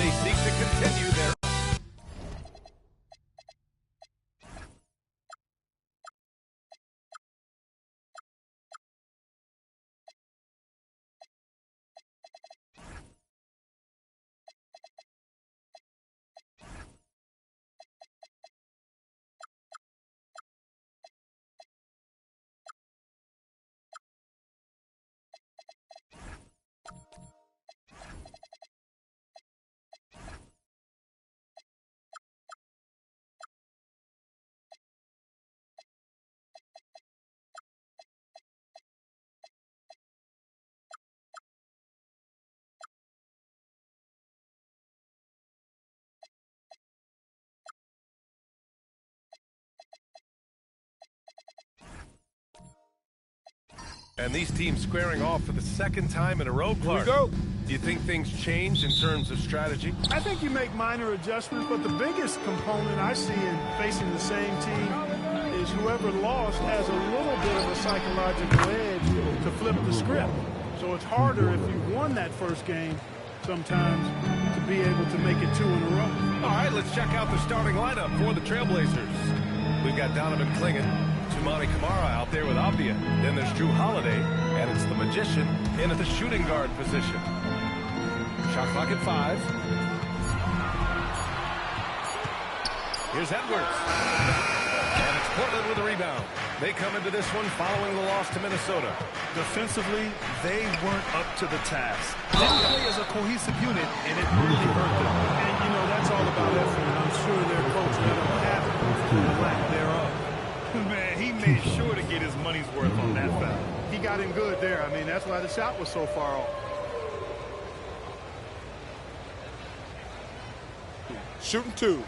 they seek to continue their... And these teams squaring off for the second time in a row, Clark. Here we go. Do you think things change in terms of strategy? I think you make minor adjustments, but the biggest component I see in facing the same team is whoever lost has a little bit of a psychological edge to flip the script. So it's harder if you won that first game sometimes to be able to make it 2 in a row. All right, let's check out the starting lineup for the Trailblazers. We've got Donovan Clingan, Toumani Camara out there with Avdia. Then there's Jrue Holiday, and it's the Magician in at the shooting guard position. Shot clock at 5. Here's Edwards. And it's Portland with a rebound. They come into this one following the loss to Minnesota. Defensively, they weren't up to the task. Didn't play as a cohesive unit, and it really hurt them. And, you know, that's all about effort, and I'm sure their coach let them have it, the lack thereof. Man, he made sure to get his money's worth on that foul. He got him good there. I mean, that's why the shot was so far off. Shooting 2.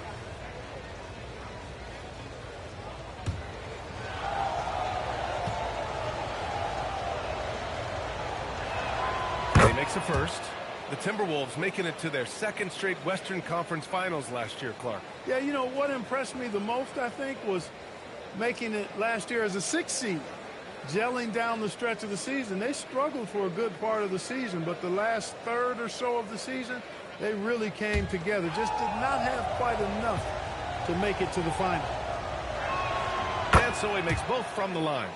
He makes a first. The Timberwolves making it to their second straight Western Conference Finals last year, Clark. Yeah, you know, what impressed me the most, I think, was making it last year as a 6th seed, gelling down the stretch of the season. They struggled for a good part of the season, but the last third or so of the season, they really came together. Just did not have quite enough to make it to the final. And so he makes both from the line.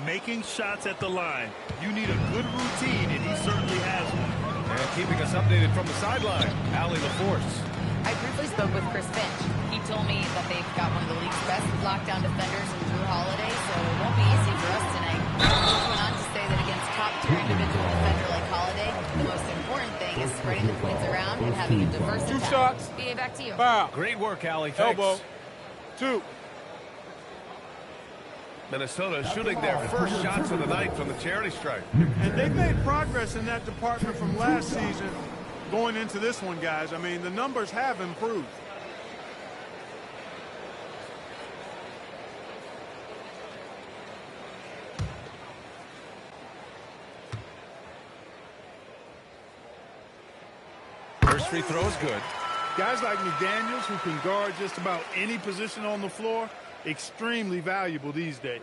Making shots at the line. You need a good routine, and he certainly has one. And keeping us updated from the sideline, Allie LaForce. I briefly spoke with Chris Finch. He told me that they've got one of the league's best lockdown defenders in Jrue Holiday, so it won't be easy for us tonight. He went on to say that against top-tier individual defender like Holiday, the most important thing is spreading the points around and having a diverse attack. 2 shots. BA, back to you. Foul. Great work, Allie. Thanks. Elbow. 2. Minnesota shooting their first shots of the night from the charity stripe. And they've made progress in that department from last season going into this one, guys. I mean, the numbers have improved. First free throw is good. Guys like McDaniels, who can guard just about any position on the floor, extremely valuable these days.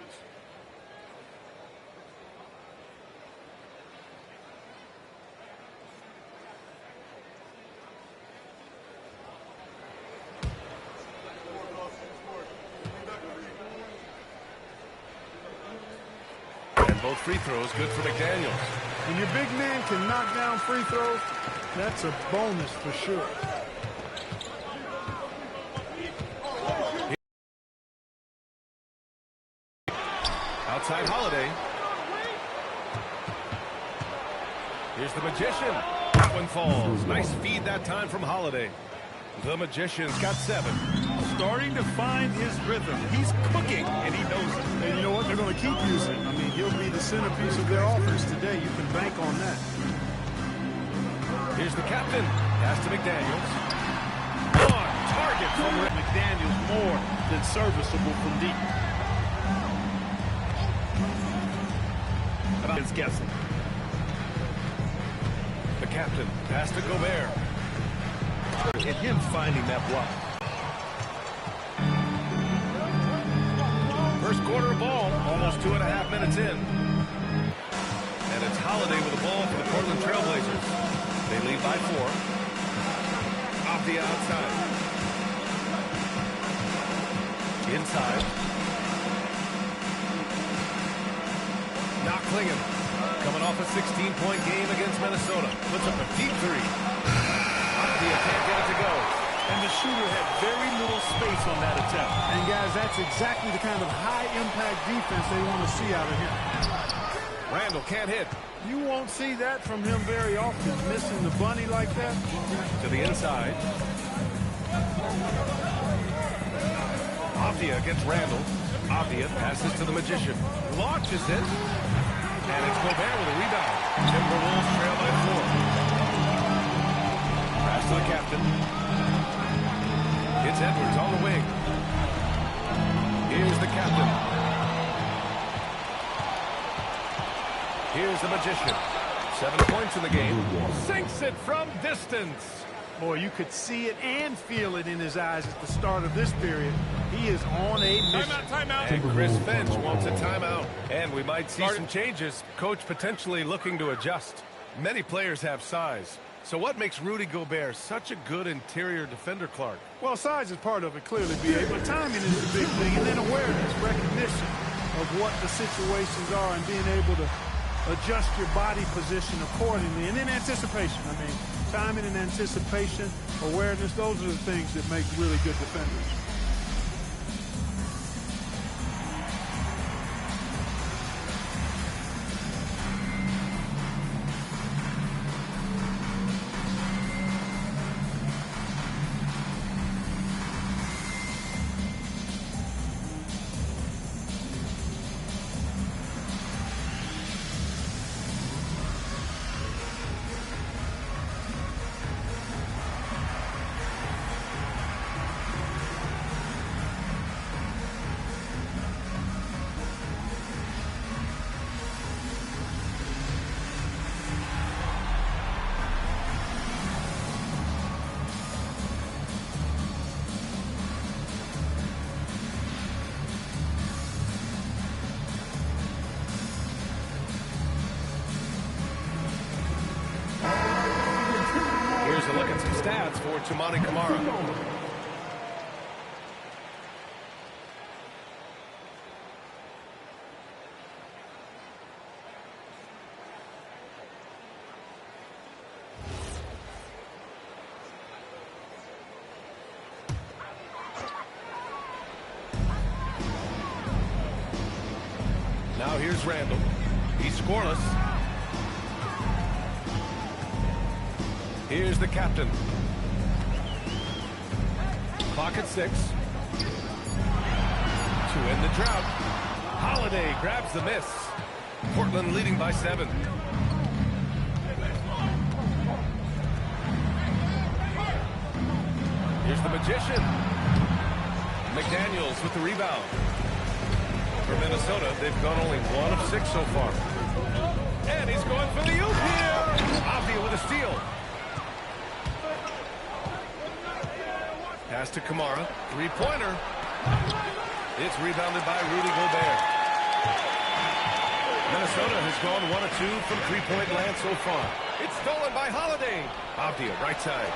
And both free throws good for McDaniels. When your big man can knock down free throws, that's a bonus for sure. Outside Holiday. Here's the Magician. That one falls. Nice feed that time from Holiday. The Magician's got 7. Starting to find his rhythm. He's cooking, and he knows it. And you know what? They're going to keep using him. I mean, he'll be the centerpiece of their offense today. You can bank on that. Here's the captain. Pass to McDaniels. On target from McDaniels more than serviceable from deep. It's guessing. the captain. Pass to Gobert. And him finding that block. First quarter of ball, almost 2.5 minutes in. And it's Holiday with the ball for the Portland Trailblazers. They lead by 4. Off the outside. Inside. Now Klingon, coming off a 16-point game against Minnesota. Puts up a deep three. Avdia can't get it to go. And the shooter had very little space on that attempt. And guys, that's exactly the kind of high-impact defense they want to see out of him. Randall can't hit. You won't see that from him very often, missing the bunny like that. To the inside. Avdia against Randall. Avdia passes to the Magician. Launches it. And it's Gobert with a rebound. Timberwolves trail by 4. Pass to the captain. It's Edwards on the wing. Here's the captain. Here's the Magician. 7 points in the game. Sinks it from distance. Boy, you could see it and feel it in his eyes at the start of this period. He is on a mission. Timeout. And Chris Finch wants a timeout. And we might see some changes. Coach potentially looking to adjust. Many players have size. So what makes Rudy Gobert such a good interior defender, Clark? Well, size is part of it, clearly, B.A., but timing is the big thing, and then awareness, recognition of what the situations are and being able to adjust your body position accordingly. And then anticipation. I mean, timing and anticipation, awareness, those are the things that make really good defenders. Here's a look at some stats for Toumani Camara. Now here's Randall. He's scoreless. Here's the captain. Clock at 6. To end the drought. Holiday grabs the miss. Portland leading by 7. Here's the Magician. McDaniels with the rebound. For Minnesota, they've gone only 1 of 6 so far. And he's going for the oop here. Avdia with a steal. Pass to Camara. Three-pointer. It's rebounded by Rudy Gobert. Minnesota has gone 1 of 2 from three-point land so far. It's stolen by Holiday. Avdia, right side.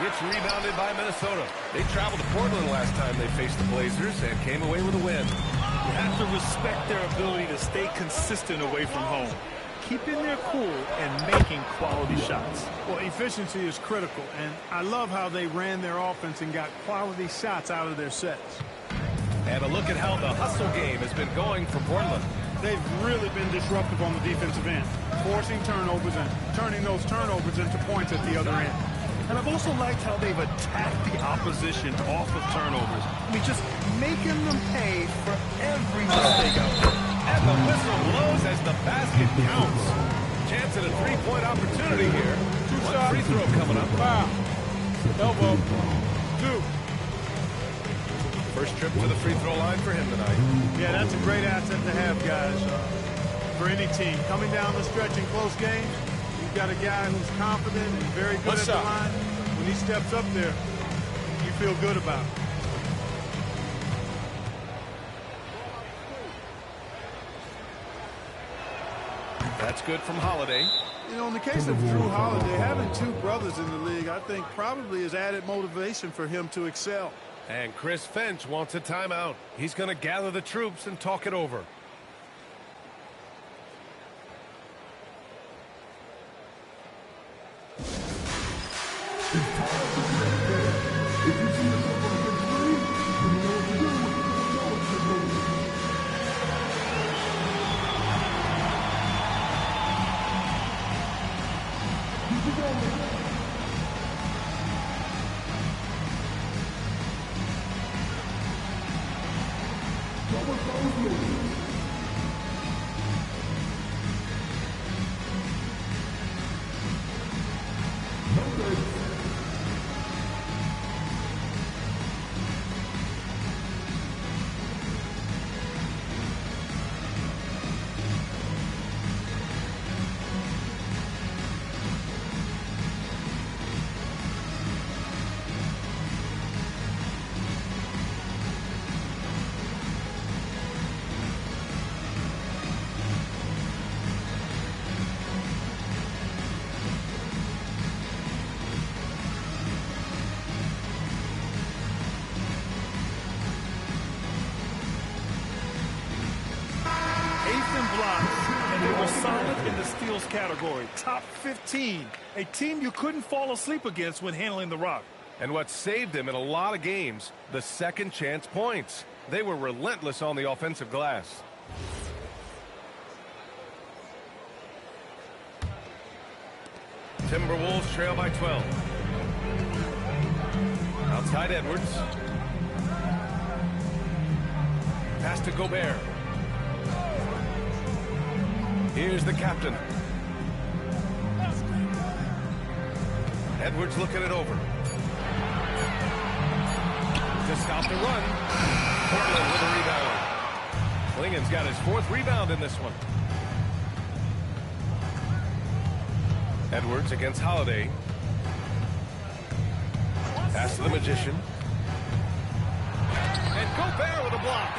It's rebounded by Minnesota. They traveled to Portland last time they faced the Blazers and came away with a win. You have to respect their ability to stay consistent away from home, keeping their cool and making quality shots. Well, efficiency is critical, and I love how they ran their offense and got quality shots out of their sets. And a look at how the hustle game has been going for Portland. They've really been disruptive on the defensive end, forcing turnovers and turning those turnovers into points at the other end. And I've also liked how they've attacked the opposition off of turnovers. I mean, just making them pay for every mistake out there. And the whistle blows as the basket counts. Chance at a three-point opportunity here. One free throw coming up. Wow. Elbow. 2. First trip to the free throw line for him tonight. Yeah, that's a great asset to have, guys, for any team. Coming down the stretch in close games, you've got a guy who's confident and very good at the line. When he steps up there, you feel good about it. That's That's good from Holiday. You know, in the case of Drew Holiday, having two brothers in the league, I think probably is added motivation for him to excel. And Chris Finch wants a timeout. He's going to gather the troops and talk it over. And they were solid in the steals category. Top 15. A team you couldn't fall asleep against when handling the rock. And what saved them in a lot of games, the second chance points. They were relentless on the offensive glass. Timberwolves trail by 12. Outside Edwards. Pass to Gobert. Here's the captain. Edwards looking it over. To stop the run. Portland with a rebound. Klingen's got his fourth rebound in this one. Edwards against Holiday. Pass to the Magician. And Gobert with a block.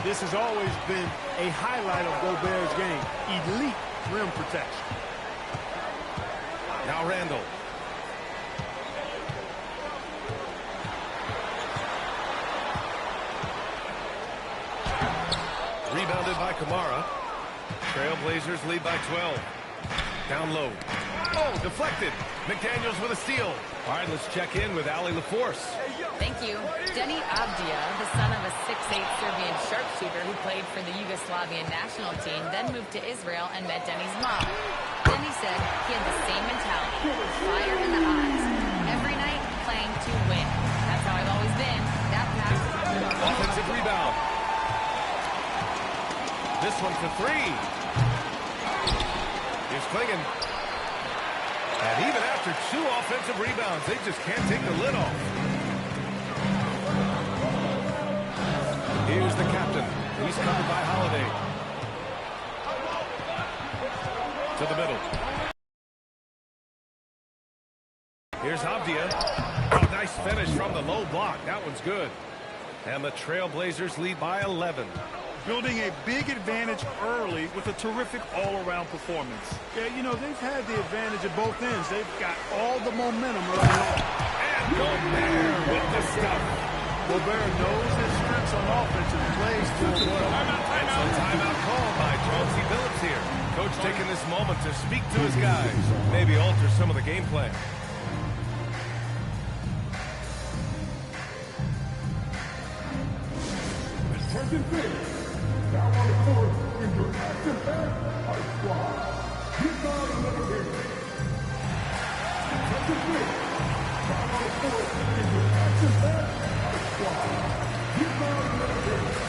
This has always been a highlight of Gobert's game. Elite rim protection. Now Randall. Rebounded by Kamara. Trailblazers lead by 12. Down low. Oh, deflected. McDaniels with a steal. All right, let's check in with Allie LaForce. Thank you. Denny Avdia, the son of a 6'8 Serbian sharpshooter who played for the Yugoslavian national team, then moved to Israel and met Denny's mom. Denny said he had the same mentality, fire in the eyes. Every night, playing to win. That's how I've always been. That pass. Offensive rebound. This one for three. Here's Klingen. And even after two offensive rebounds, they just can't take the lid off. Here's the captain. He's covered by Holiday. To the middle. Here's Avdia. Oh, nice finish from the low block. That one's good. And the Trailblazers lead by 11. Building a big advantage early with a terrific all-around performance. Yeah, you know, they've had the advantage at both ends. They've got all the momentum early on. And Gobert with the stuff. Gobert knows his strengths on offense and plays to it well. And so timeout called by Chauncey Billups here. Coach taking this moment to speak to his guys. Maybe alter some of the game plan. Now on the court, in your action back, our squad. Rebound number 8. Now on the court, in your action back, our squad. Rebound number 8.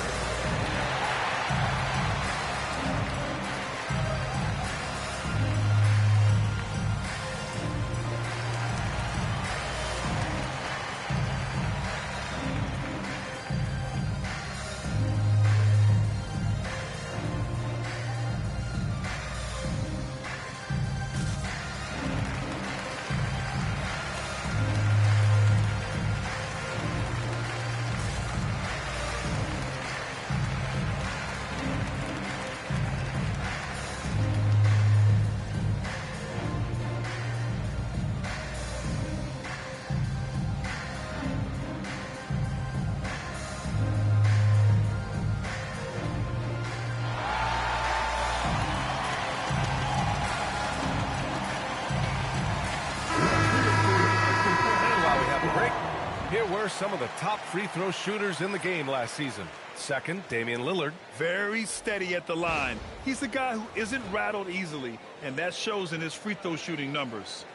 were some of the top free throw shooters in the game last season. Second, Damian Lillard. Very steady at the line. He's the guy who isn't rattled easily, and that shows in his free throw shooting numbers.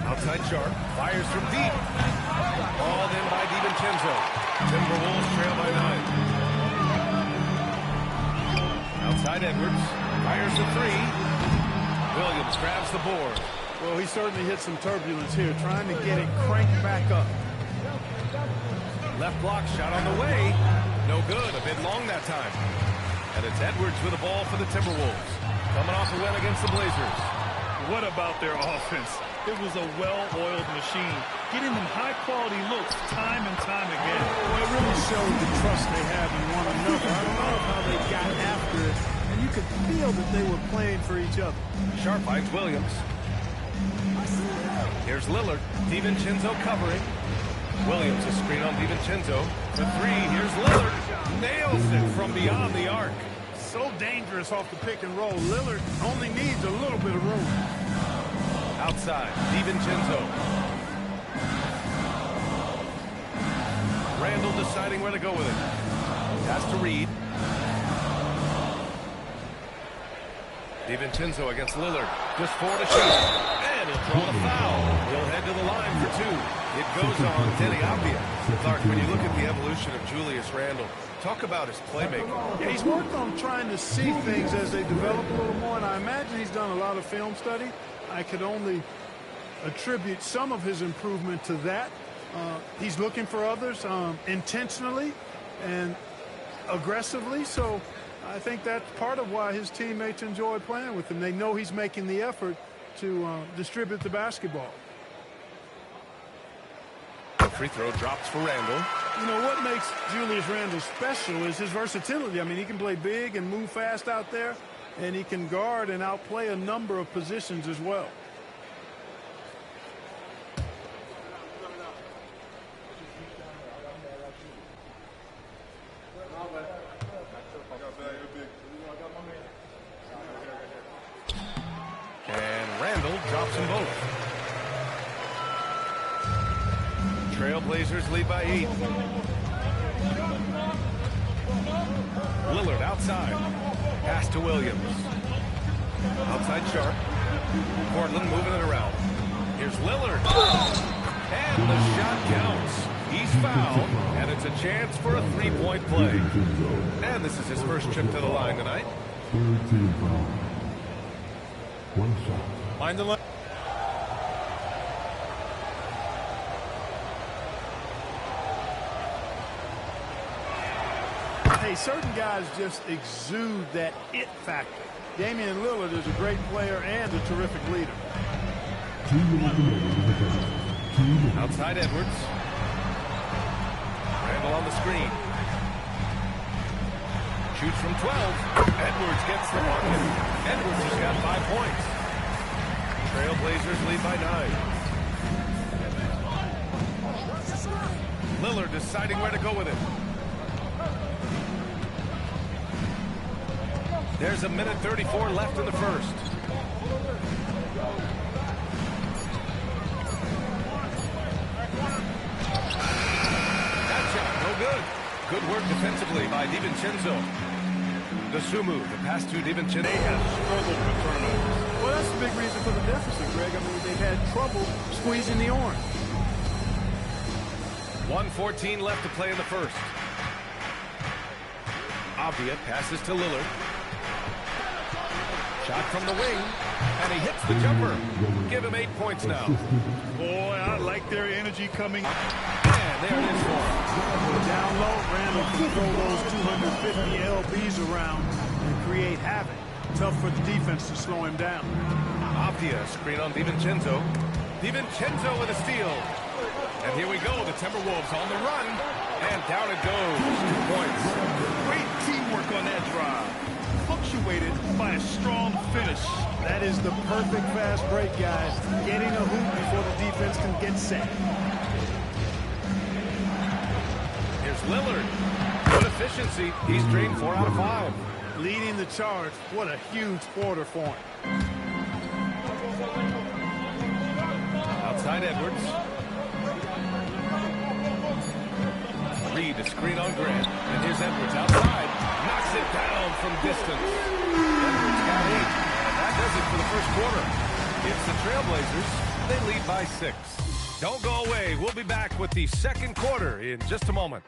Outside Sharp, fires from deep. Balled in by DiVincenzo. Timberwolves trail by 9. Outside Edwards, fires the three. Williams grabs the board. Well, he certainly hit some turbulence here, trying to get it cranked back up. Left block shot on the way. No good, a bit long that time. And it's Edwards with the ball for the Timberwolves. Coming off a win against the Blazers. What about their offense? It was a well-oiled machine, getting them high-quality looks time and time again. Well, it really showed the trust they have in one another. I don't know how they got after it, and you could feel that they were playing for each other. Sharp finds Williams. Here's Lillard. DiVincenzo covering. Williams a screen on DiVincenzo. For three, here's Lillard. Nails it from beyond the arc. So dangerous off the pick and roll. Lillard only needs a little bit of room. Outside, DiVincenzo. Randall deciding where to go with it. Has to Reed. DiVincenzo against Lillard. Just 4 to shoot. And he'll draw the foul. He'll head to the line for 2. It goes on Deni Avdija. Clark, when you look at the evolution of Julius Randle, talk about his playmaking. Yeah, he's worked on trying to see things as they develop a little more, and I imagine he's done a lot of film study. I could only attribute some of his improvement to that. He's looking for others intentionally and aggressively, so I think that's part of why his teammates enjoy playing with him. They know he's making the effort to distribute the basketball. The free throw drops for Randall. You know, what makes Julius Randle special is his versatility. I mean, he can play big and move fast out there, and he can guard and outplay a number of positions as well. And Randall drops them both. Trailblazers lead by 8. Lillard outside. Pass to Williams. Outside Sharp. Portland moving it around. Here's Lillard. And the shot counts. He's fouled, and it's a chance for a three-point play. And this is his first trip to the line tonight. Third team foul. One shot. Find the line. Hey, certain guys just exude that it factor. Damian Lillard is a great player and a terrific leader. 2 minutes remaining in the game. 2 minutes. Outside Edwards. Randall on the screen. Shoots from 12. Edwards gets the bucket. Edwards has got 5 points. Trailblazers lead by 9. Lillard deciding where to go with it. There's a minute 34 left in the first. That shot, no good. Good work defensively by DiVincenzo. Dosunmu, the pass to DiVincenzo. They have struggled with turnovers. Well, that's a big reason for the deficit, Greg. I mean, they've had trouble squeezing the orange. 1:14 left to play in the first. Avdija passes to Lillard. Shot from the wing, and he hits the jumper. Give him 8 points now. Boy, I like their energy coming. And there it is for him. Down low, Randall can throw those 250 LBs around and create havoc. Tough for the defense to slow him down. Avdija screen on DiVincenzo. DiVincenzo with a steal. And here we go, the Timberwolves on the run. And down it goes. 2 points. Great teamwork on that drive. Punctuated by a strong finish. That is the perfect fast break, guys. Getting a hoop before the defense can get set. Lillard. Good efficiency. He's drained 4 out of 5. Leading the charge. What a huge quarter for him. Outside Edwards. Reed, a screen on Grant. And here's Edwards outside. Knocks it down from distance. Edwards got 8. And that does it for the first quarter. It's the Trailblazers. They lead by 6. Don't go away. We'll be back with the second quarter in just a moment.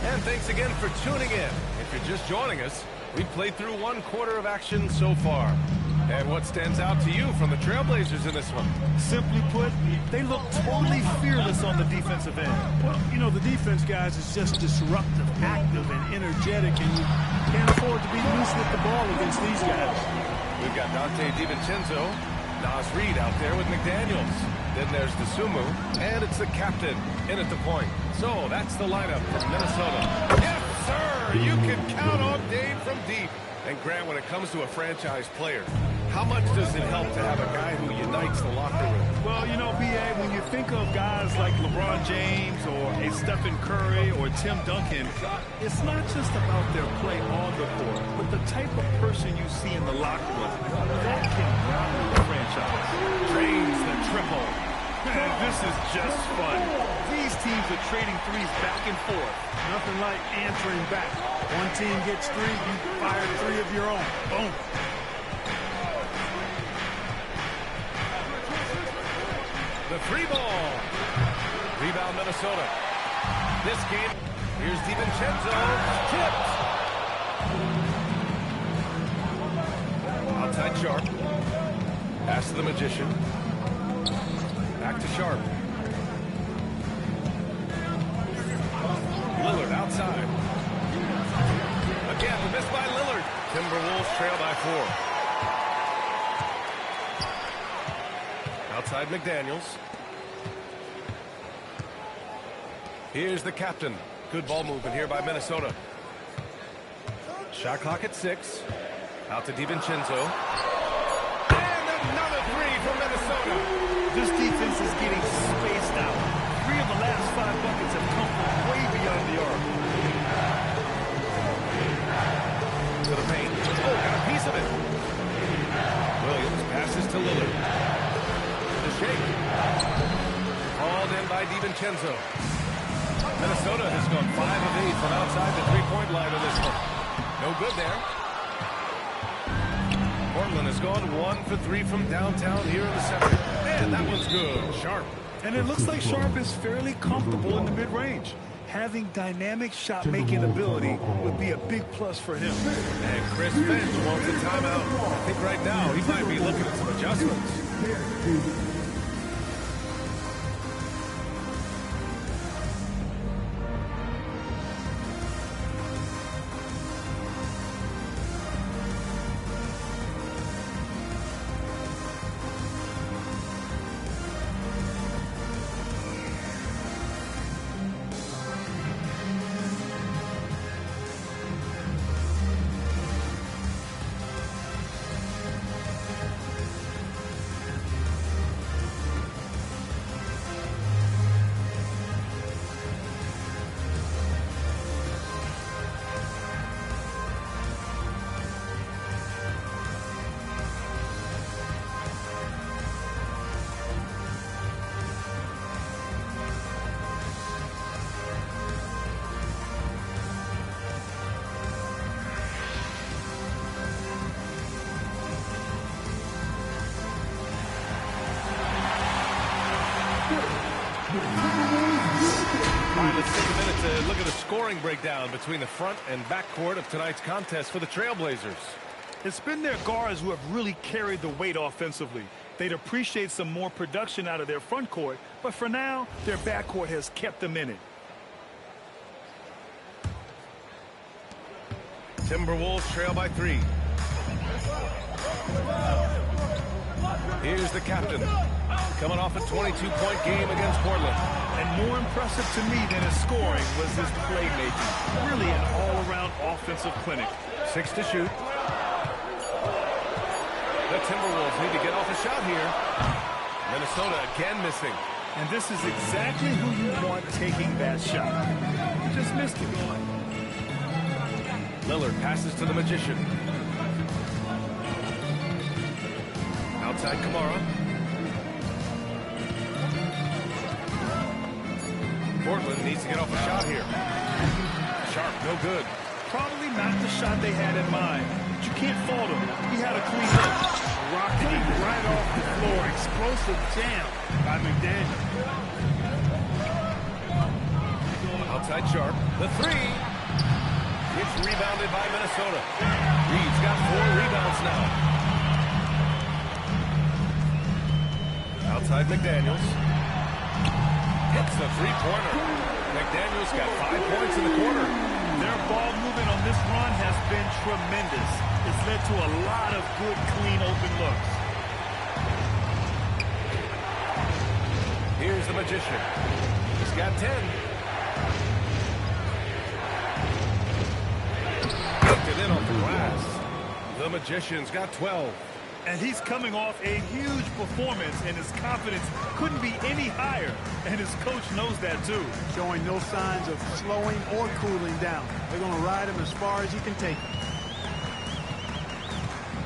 And thanks again for tuning in. If you're just joining us, we've played through 1 quarter of action so far. And what stands out to you from the Trailblazers in this one? Simply put, they look totally fearless on the defensive end. Well, you know, the defense, guys, is just disruptive, active, and energetic, and you can't afford to be loose with the ball against these guys. We've got Dante DiVincenzo, Naz Reid out there with McDaniels. Then there's DeSumo, and it's the captain in at the point. So that's the lineup from Minnesota. Yes, sir! You can count on Dave from deep. And Grant, when it comes to a franchise player, how much does it help to have a guy who unites the locker room? Well, you know, B.A., when you think of guys like LeBron James or a Stephen Curry or Tim Duncan, it's not just about their play on the court, but the type of person you see in the locker room. That can rally the franchise. Trains the triple. Man, this is just fun. These teams are trading threes back and forth. Nothing like answering back. One team gets 3, you fire 3 of your own. Boom. The free ball. Rebound Minnesota. This game, here's DiVincenzo. Tipped. Outside Sharp. Pass to the Magician. Back to Sharp. Lillard outside. Again, missed by Lillard. Timberwolves trail by 4. Outside McDaniels. Here's the captain. Good ball movement here by Minnesota. Shot clock at 6. Out to DiVincenzo. And another 3 from Minnesota. This defense is getting spaced out. 3 of the last 5 buckets have come from way beyond the arc. To the paint. Oh, got a piece of it. Williams passes to Lillard. The shake. Called in by DiVincenzo. Minnesota has gone 5 of 8 from outside the three-point line in this one. No good there. Portland has gone 1 for 3 from downtown here in the second. And that one's good. Sharp. And it looks like Sharp is fairly comfortable in the mid-range. Having dynamic shot-making ability would be a big plus for him. And Chris Finch wants a timeout. I think right now he might be looking at some adjustments. Let's take a minute to look at a scoring breakdown between the front and backcourt of tonight's contest for the Trailblazers. It's been their guards who have really carried the weight offensively. They'd appreciate some more production out of their front court, but for now, their backcourt has kept them in it. Timberwolves trail by 3. Here's the captain. coming off a 22-point game against Portland. And more impressive to me than his scoring was his playmaking. Really an all-around offensive clinic. 6 to shoot. The Timberwolves need to get off a shot here. Minnesota again missing. And this is exactly who you want taking that shot. He just missed it. Lillard passes to the Magician. Outside Kamara. Portland needs to get off a shot here. Sharp, no good. Probably not the shot they had in mind. But you can't fault him. He had a clean look. Rocketing right off the floor. Explosive jam by McDaniel. Outside Sharp. The three. It's rebounded by Minnesota. Reed's got 4 rebounds now. Outside McDaniels. Hits the three-pointer. McDaniels got 5 points in the quarter. Their ball movement on this run has been tremendous. It's led to a lot of good, clean, open looks. Here's the Magician. He's got 10. Kicked it in off the glass. The Magician's got 12. And he's coming off a huge performance, and his confidence couldn't be any higher. And his coach knows that, too. Showing no signs of slowing or cooling down. They're going to ride him as far as he can take him.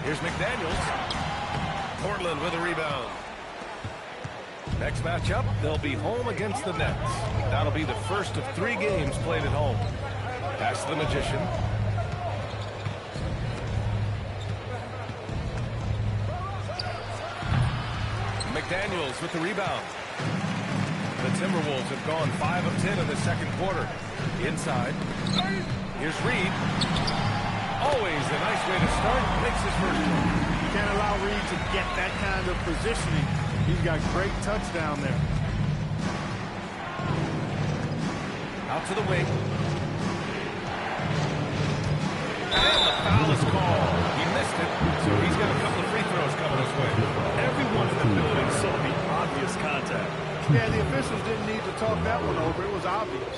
Here's McDaniels. Portland with a rebound. Next matchup, they'll be home against the Nets. That'll be the first of 3 games played at home. Pass to the Magician. McDaniels with the rebound. The Timberwolves have gone 5 of 10 in the second quarter. Inside. Here's Reed. Always a nice way to start. Makes his first one. You can't allow Reed to get that kind of positioning. He's got great touch down there. Out to the wing. And the foul is called. He missed it, so he's got a couple of free throws coming his way. Everyone in the building saw the obvious contact. Yeah, the officials didn't need to talk that one over. It was obvious.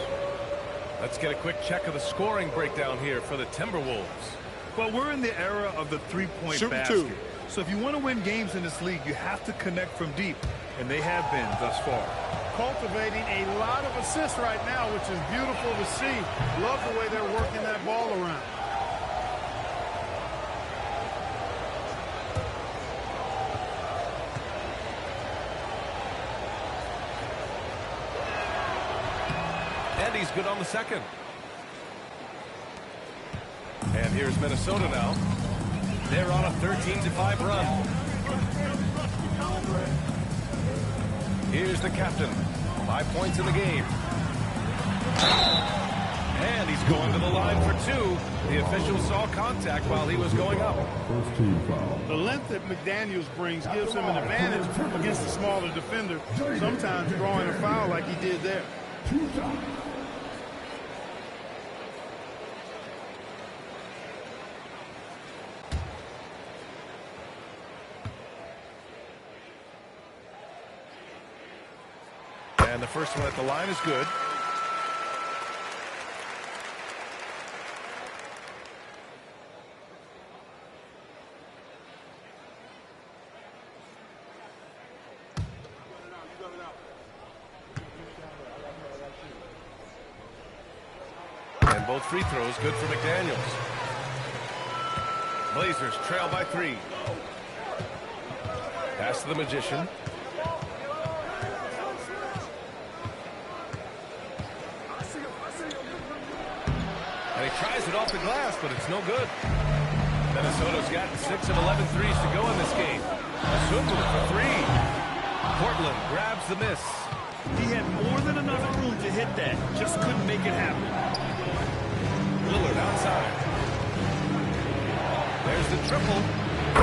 Let's get a quick check of the scoring breakdown here for the Timberwolves. Well, we're in the era of the three-point basket. So if you want to win games in this league, you have to connect from deep, and they have been thus far. Cultivating a lot of assists right now, which is beautiful to see. Love the way they're working that ball around. And he's good on the second. And here's Minnesota now. They're on a 13-5 run. Here's the captain. 5 points in the game. And he's going to the line for 2. The official saw contact while he was going up. The length that McDaniels brings gives him an advantage against the smaller defender, sometimes drawing a foul like he did there. And the first one at the line is good. And both free throws good for McDaniels. Blazers trail by 3. Pass to the Magician. And he tries it off the glass, but it's no good. Minnesota's got 6 of 11 threes to go in this game. Asumu for 3. Portland grabs the miss. He had more than enough room to hit that. Just couldn't make it happen. Lillard outside. There's the triple.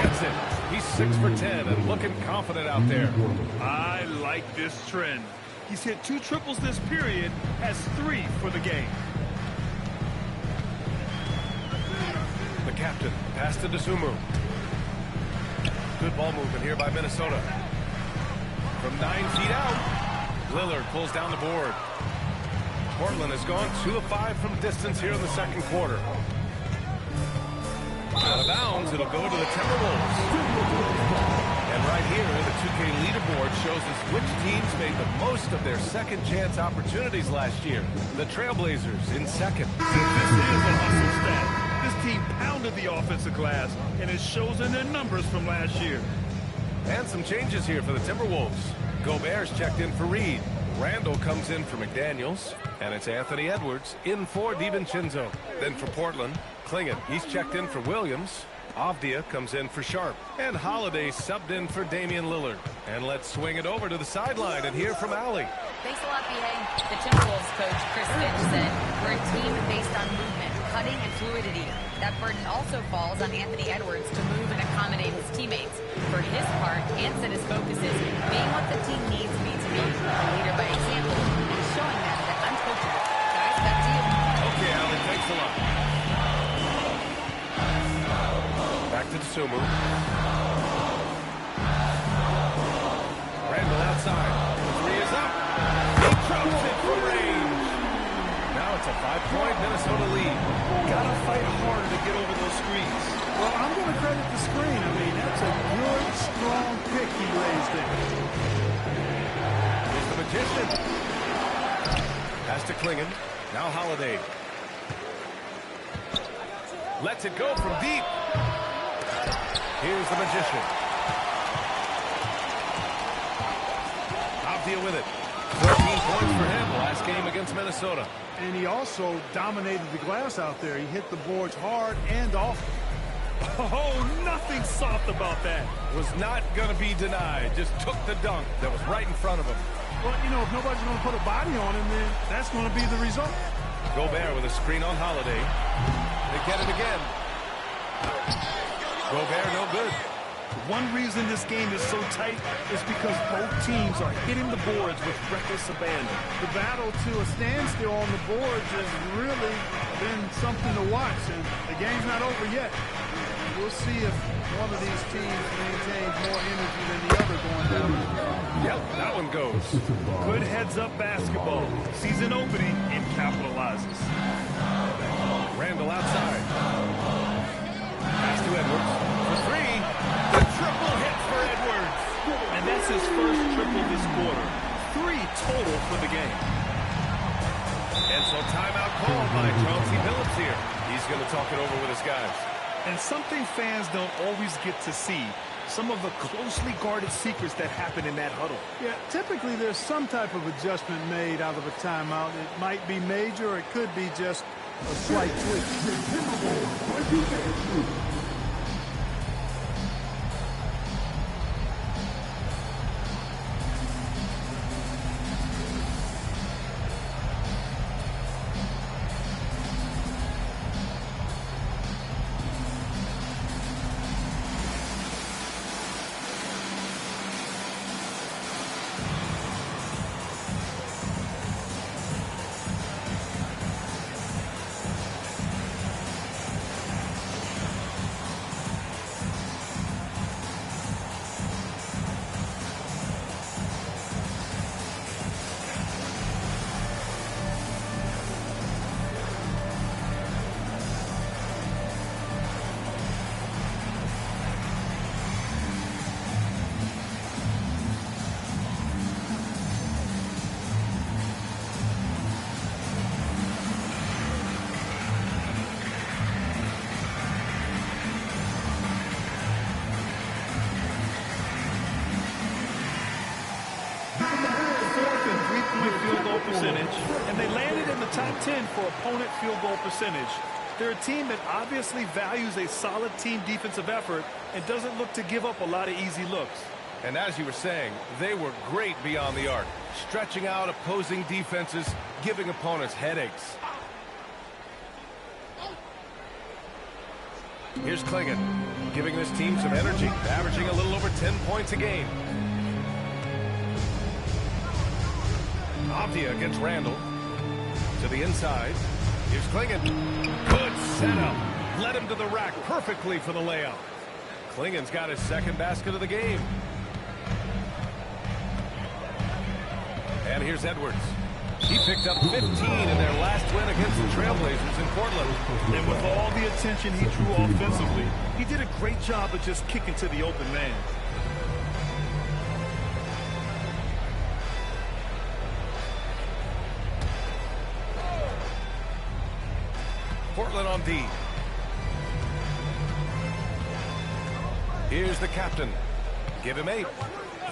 Gets it. He's 6 for 10 and looking confident out there. I like this trend. He's hit 2 triples this period, has 3 for the game. The captain, pass to Asumu. Good ball movement here by Minnesota. from 9 feet out. Lillard pulls down the board. Portland has gone 2 of 5 from distance here in the second quarter. Out of bounds, it'll go to the Timberwolves. And right here, the 2K leaderboard shows us which teams made the most of their second chance opportunities last year. The Trailblazers in second. This is a hustle stat. This team pounded the offensive glass, and it shows in their numbers from last year. And some changes here for the Timberwolves. Gobert's checked in for Reed. Randall comes in for McDaniels. And it's Anthony Edwards in for DiVincenzo. Then for Portland, Clingan. He's checked in for Williams. Avdia comes in for Sharp. And Holiday subbed in for Damian Lillard. And let's swing it over to the sideline and hear from Allie. Thanks a lot, B.A. The Timberwolves coach, Chris Finch, said, we're a team based on movement, cutting, and fluidity. That burden also falls on Anthony Edwards to move and accommodate his teammates. For his part, Ant said his focus is being what the team needs me to be, a leader by example, and showing them that I'm coachable. Guys, back to you. Okay, Allie, thanks a lot. Back to Sumu. Randall outside. The 3 is up. He drops it from range. Now it's a 5-point Minnesota lead. Gotta fight harder to get over those screens. Well, I'm going to credit the screen. I mean, that's a good, strong pick he lays there. Here's the Magician. Pass to Clingan. Now Holiday. Lets it go from deep. Here's the Magician. Avdia with it. 13 points for him last game against Minnesota. And he also dominated the glass out there. He hit the boards hard and often. Oh, nothing soft about that. Was not going to be denied. Just took the dunk that was right in front of him. Well, you know, if nobody's going to put a body on him, then that's going to be the result. Gobert with a screen on Holiday. They get it again. Gobert no good. One reason this game is so tight is because both teams are hitting the boards with reckless abandon. The battle to a standstill on the boards has really been something to watch, and the game's not over yet. We'll see if one of these teams maintains more energy than the other going down. Yep, that one goes. Good heads-up basketball. Season opening and capitalizes. Randall outside. Pass to Edwards. For 3. The triple hit for Edwards. And that's his first triple this quarter. 3 total for the game. And so timeout called by Chauncey Billups here. He's going to talk it over with his guys. And something fans don't always get to see, some of the closely guarded secrets that happen in that huddle. Yeah, typically there's some type of adjustment made out of a timeout. It might be major or it could be just a slight tweak. And they landed in the top 10 for opponent field goal percentage. They're a team that obviously values a solid team defensive effort and doesn't look to give up a lot of easy looks. And as you were saying, they were great beyond the arc, stretching out opposing defenses, giving opponents headaches. Here's Clingan, giving this team some energy, averaging a little over 10 points a game. Avdia against Randall. To the inside. Here's Clingan. Good setup. Led him to the rack perfectly for the layup. Clingan's got his second basket of the game. And here's Edwards. He picked up 15 in their last win against the Trailblazers in Portland. And with all the attention he drew offensively, he did a great job of just kicking to the open man. Portland on D. Here's the captain. Give him 8.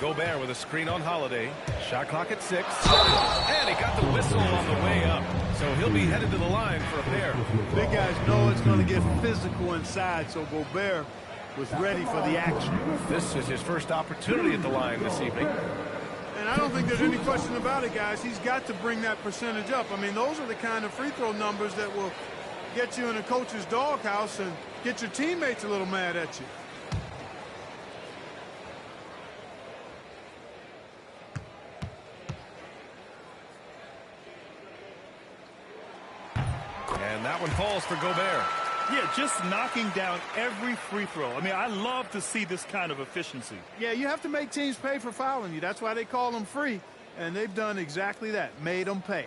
Gobert with a screen on Holiday. Shot clock at 6. And he got the whistle on the way up. So he'll be headed to the line for a pair. Big guys know it's going to get physical inside, so Gobert was ready for the action. This is his first opportunity at the line this evening. And I don't think there's any question about it, guys. He's got to bring that percentage up. I mean, those are the kind of free throw numbers that will get you in a coach's doghouse and get your teammates a little mad at you. And that one falls for Gobert. Yeah, just knocking down every free throw. I mean, I love to see this kind of efficiency. Yeah, you have to make teams pay for fouling you. That's why they call them free. And they've done exactly that, made them pay.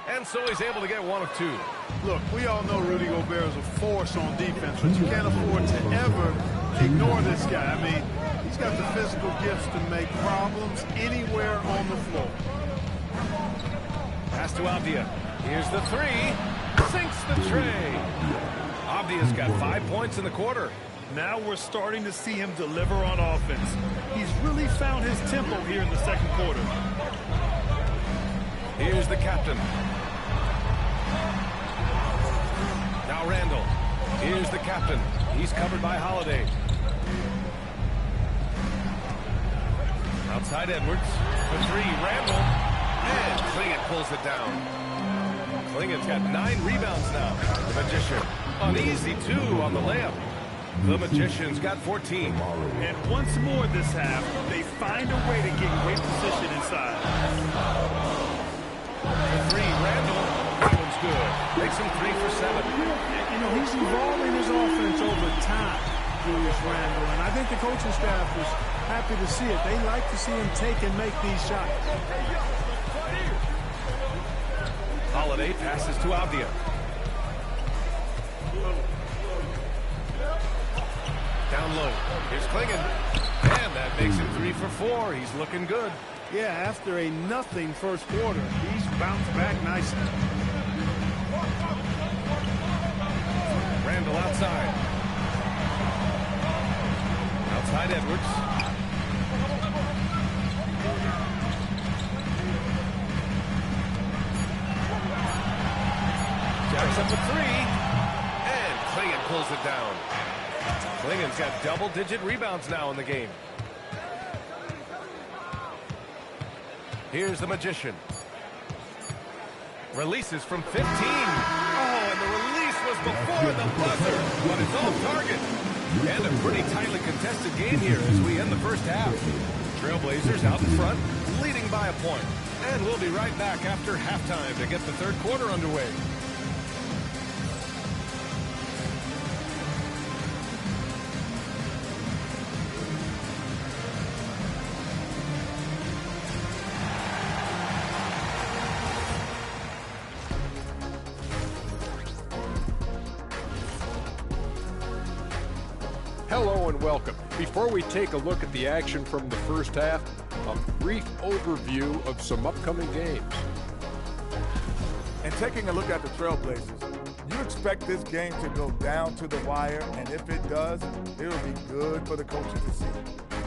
And so he's able to get 1 of 2. Look, we all know Rudy Gobert is a force on defense, but you can't afford to ever ignore this guy. I mean, he's got the physical gifts to make problems anywhere on the floor. Pass to Avdia. Here's the 3. Sinks the tray. Avdia's got 5 points in the quarter. Now we're starting to see him deliver on offense. He's really found his tempo here in the second quarter. Here's the captain. Now Randall. Here's the captain. He's covered by Holiday. Outside Edwards. For 3, Randall. And Clingan pulls it down. Clingan's got 9 rebounds now. The Magician. An easy 2 on the layup. The Magician's got 14. And once more this half, they find a way to get great position inside. For 3, Randall. That one's good. Makes him 3 for 7. You know, he's evolving his offense over time, Julius Randle, and I think the coaching staff is happy to see it. They like to see him take and make these shots. Holiday passes to Avdia. Down low. Here's Clingan. And that makes it 3 for 4. He's looking good. Yeah, after a nothing first quarter, he's bounced back nicely. Randall outside. Outside Edwards. Jacks up a 3. And Clingan pulls it down. Clingan's got double-digit rebounds now in the game. Here's the Magician. Releases from 15. Oh, and the release was before the buzzer, but it's off target. And a pretty tightly contested game here as we end the first half. Trailblazers out in front, leading by a point. And we'll be right back after halftime to get the third quarter underway. Hello and welcome. Before we take a look at the action from the first half, a brief overview of some upcoming games. And taking a look at the Trailblazers, you expect this game to go down to the wire, and if it does, it'll be good for the coaches to see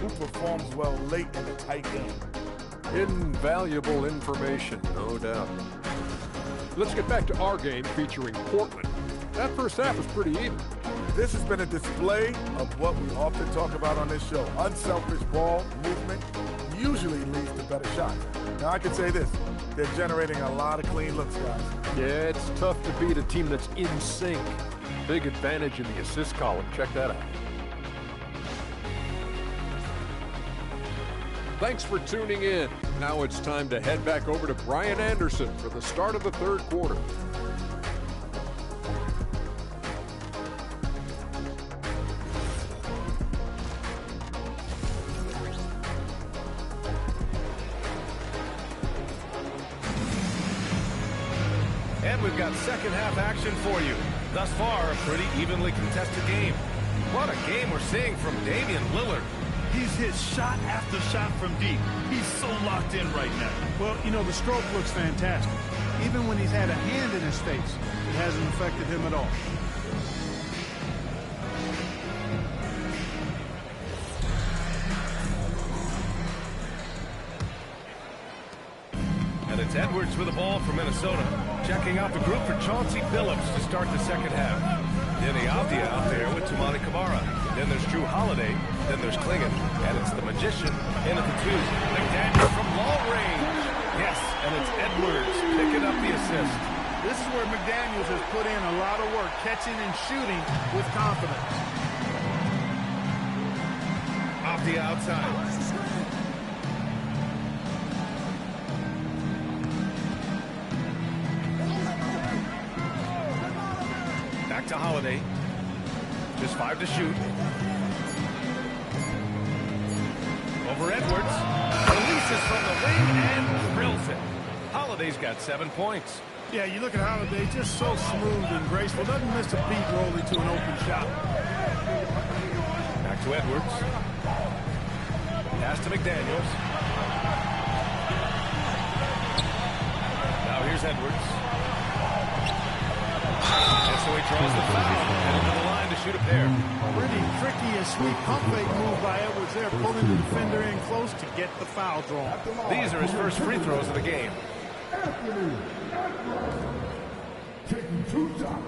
who performs well late in a tight game. Invaluable information, no doubt. Let's get back to our game featuring Portland. That first half was pretty even. This has been a display of what we often talk about on this show. Unselfish ball movement usually leads to better shots. Now, I can say this. They're generating a lot of clean looks, guys. Yeah, it's tough to beat a team that's in sync. Big advantage in the assist column. Check that out. Thanks for tuning in. Now it's time to head back over to Brian Anderson for the start of the third quarter. And we've got second half action for you. Thus far, a pretty evenly contested game. What a game we're seeing from Damian Lillard. He's hit shot after shot from deep. He's so locked in right now. Well, you know, the stroke looks fantastic. Even when he's had a hand in his face, it hasn't affected him at all. And it's Edwards with the ball for Minnesota. Checking out the group for Chauncey Billups to start the second half. Denny Avdia out there with Toumani Camara. Then there's Drew Holiday. Then there's Clingan. And it's the Magician in at the two. McDaniel from long range. Yes, and it's Edwards picking up the assist. This is where McDaniels has put in a lot of work, catching and shooting with confidence. Avdia outside. Back to Holiday. Just 5 to shoot. Over Edwards. Releases from the wing and drills it. Holiday's got 7 points. Yeah, you look at Holiday, just so smooth and graceful. Doesn't miss a beat rolling to an open shot. Back to Edwards. Pass to McDaniels. Now here's Edwards. And so he draws the foul. And into the line to shoot a pair. Pretty tricky and sweet pump fake move by Edwards there, pulling the defender in close to get the foul drawn. These are his first free throws of the game. Taking 2 shots.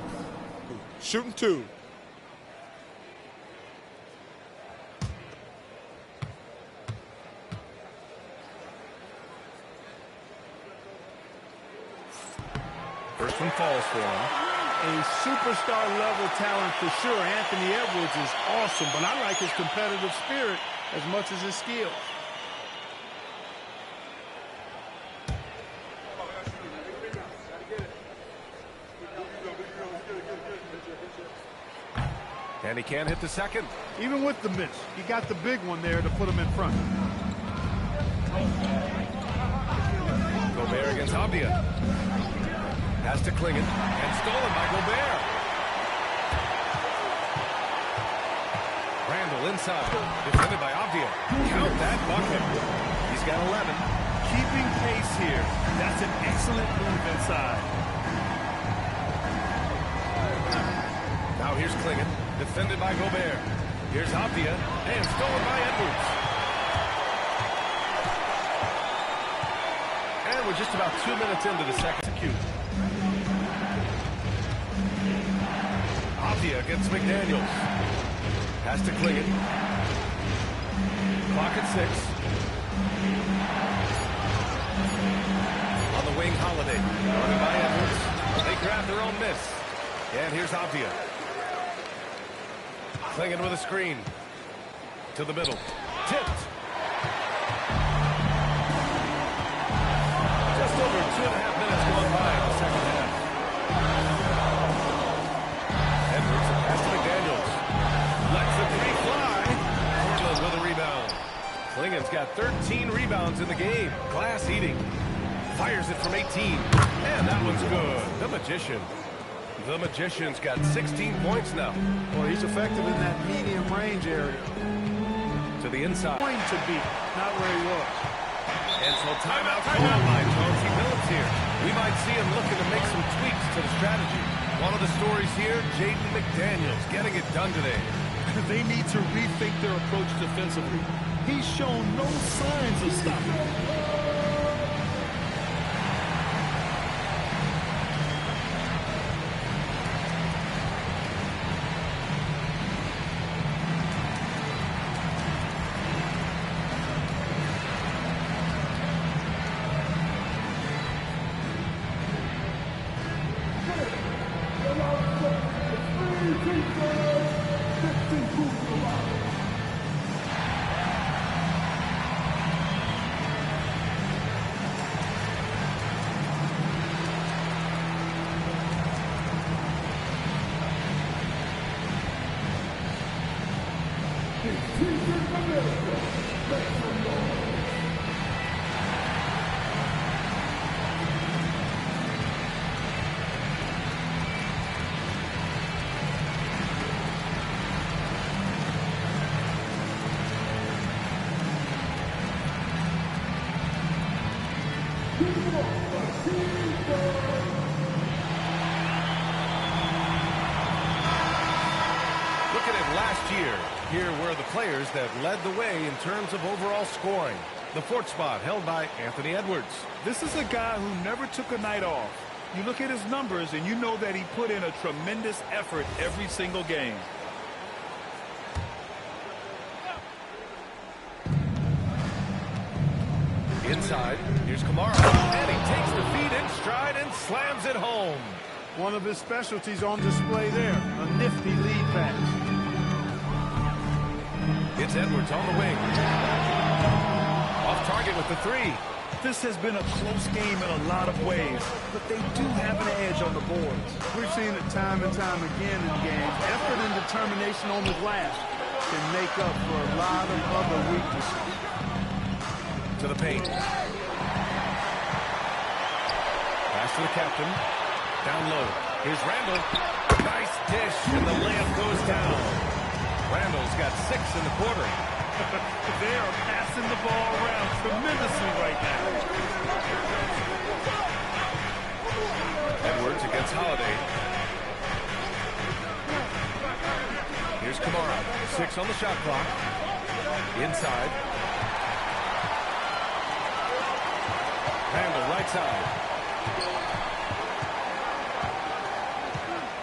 Shooting 2. First one falls for him. A superstar level talent for sure. Anthony Edwards is awesome, but I like his competitive spirit as much as his skills. And he can't hit the second. Even with the miss, he got the big one there to put him in front. Gobert against Avdia. Pass to Clingan. And stolen by Gobert. Randall inside. Defended by Avdia. Count that bucket. He's got 11. Keeping pace here. That's an excellent move inside. Now here's Clingan. Defended by Gobert. Here's Avdia. And stolen by Edwards. And we're just about 2 minutes into the second cue. Avdia against McDaniels. Pass to Clingan. Clock at 6. On the wing, Holiday. Running by Edwards. They grab their own miss. And here's Avdia. Clingan with a screen. To the middle. Tipped. Just over 2.5 minutes going by in the second half. Edwards pass to McDaniels. Lets the three fly. Portland with a rebound. Clingan's got 13 rebounds in the game. Glass eating. Fires it from 18. And that one's good. The Magician. The Magician's got 16 points now. Well, he's effective in that medium range area. To the inside. Point to beat, not where he was. And so timeout called by Chauncey Billups here. We might see him looking to make some tweaks to the strategy. One of the stories here, Jaden McDaniels getting it done today. They need to rethink their approach defensively. He's shown no signs of stopping. last year. Here were the players that led the way in terms of overall scoring. The fourth spot held by Anthony Edwards. This is a guy who never took a night off. You look at his numbers and you know that he put in a tremendous effort every single game. Inside, here's Kamara, and he takes the feed in stride and slams it home. One of his specialties on display there, a nifty lead pass. It's Edwards on the wing. Off target with the three. This has been a close game in a lot of ways, but they do have an edge on the boards. We've seen it time and time again in games. Effort and determination on the glass can make up for a lot of other weaknesses. To the paint. Pass to the captain. Down low. Here's Randall. Nice dish, and the layup goes down. Randall's got 6 in the quarter. They are passing the ball around tremendously right now. Edwards against Holiday. Here's Kamara. 6 on the shot clock. Inside. Randall right side.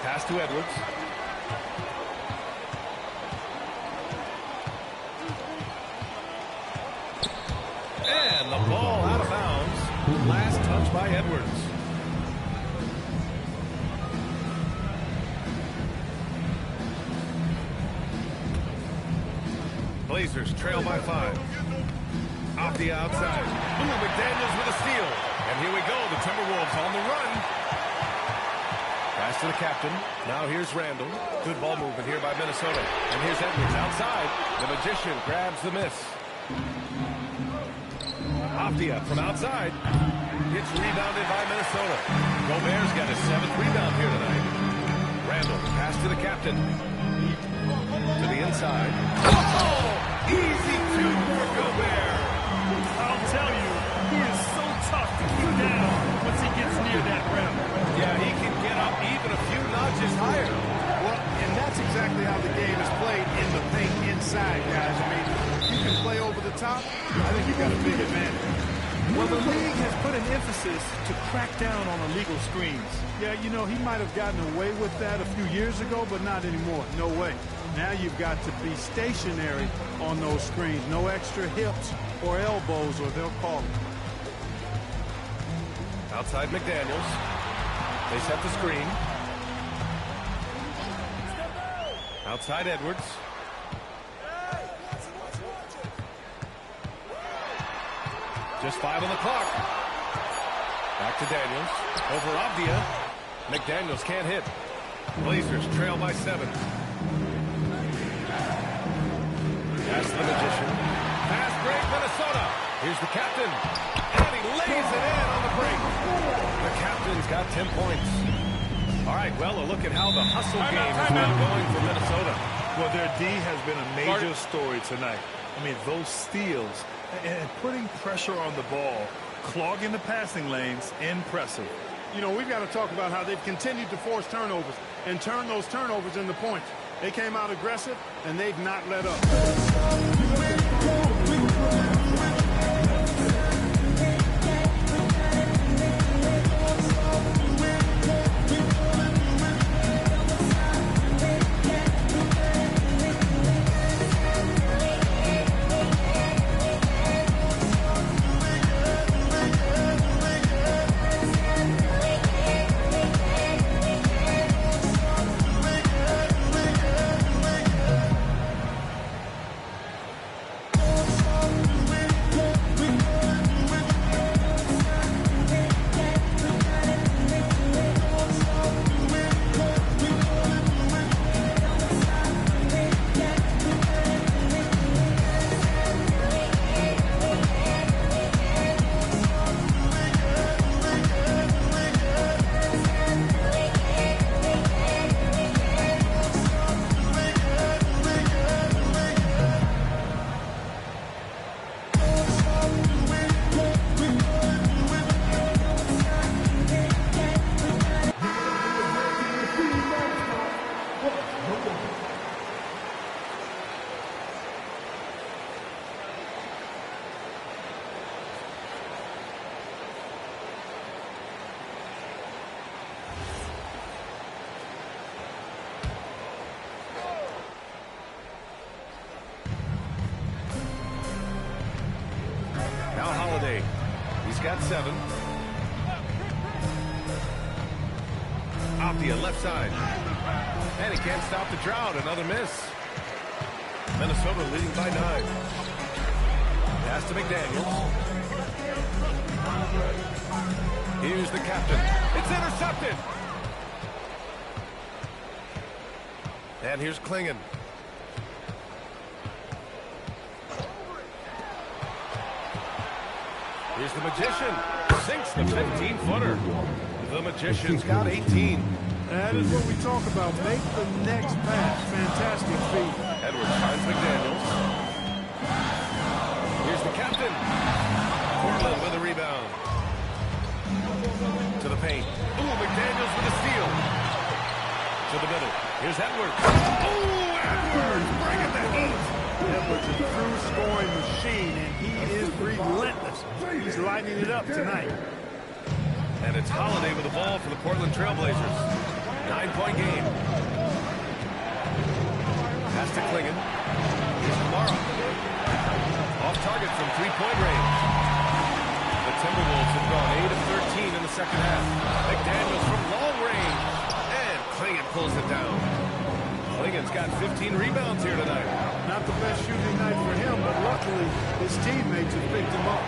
Pass to Edwards. And the ball out of bounds. Last touch by Edwards. Blazers trail by 5. Off the outside. Ooh, McDaniels with a steal. And here we go. The Timberwolves on the run. Pass to the captain. Now here's Randall. Good ball movement here by Minnesota. And here's Edwards outside. The Magician grabs the miss. Optia from outside. It's rebounded by Minnesota. Gobert's got his 7th rebound here tonight. Randall, pass to the captain. To the inside. Oh! Easy 2 for Gobert. I'll tell you, he is so tough to keep down once he gets near that rim. Yeah, he can get up even a few notches higher. Well, and that's exactly how the game is played in the paint inside, guys. I mean, you can play over the top. I think you've got a big advantage. Well, the league has put an emphasis to crack down on illegal screens. Yeah, you know, he might have gotten away with that a few years ago, but not anymore. No way. Now you've got to be stationary on those screens. No extra hips or elbows, or they'll call it. Outside McDaniels. They set the screen. Outside Edwards. Just 5 on the clock. Back to Daniels. Over Avdia. McDaniels can't hit. Blazers trail by 7. Pass to the Magician. Fast break, Minnesota. Here's the captain. And he lays it in on the break. The captain's got 10 points. All right, well, a look at how the hustle game has been going for Minnesota. Well, their D has been a major story tonight. I mean, those steals and putting pressure on the ball, clogging the passing lanes, impressive. You know, we've got to talk about how they've continued to force turnovers and turn those turnovers into points. They came out aggressive, and they've not let up. got 7. Avdia left side. And he can't stop the drought. Another miss. Minnesota leading by 9. Pass to McDaniels. Here's the captain. It's intercepted. And here's Klingon. Here's the Magician. Sinks the 15-footer. The Magician's got 18. That is what we talk about. Make the next pass. Fantastic feat. Edwards finds McDaniels. Here's the captain. Portland with a rebound. To the paint. Ooh, McDaniels with a steal. To the middle. Here's Edwards. Ooh, Edwards bringing the heat. Edwards is a true scoring machine, and he is relentless. He's lighting it up tonight. And it's Holiday with the ball for the Portland Trailblazers. 9-point game. Pass to Klingon. Here's Kamara. Off target from 3-point range. The Timberwolves have gone 8 of 13 in the second half. McDaniels from long range. And Klingon pulls it down. Klingon's got 15 rebounds here tonight. Not the best shooting night for him, but luckily his teammates have picked him up.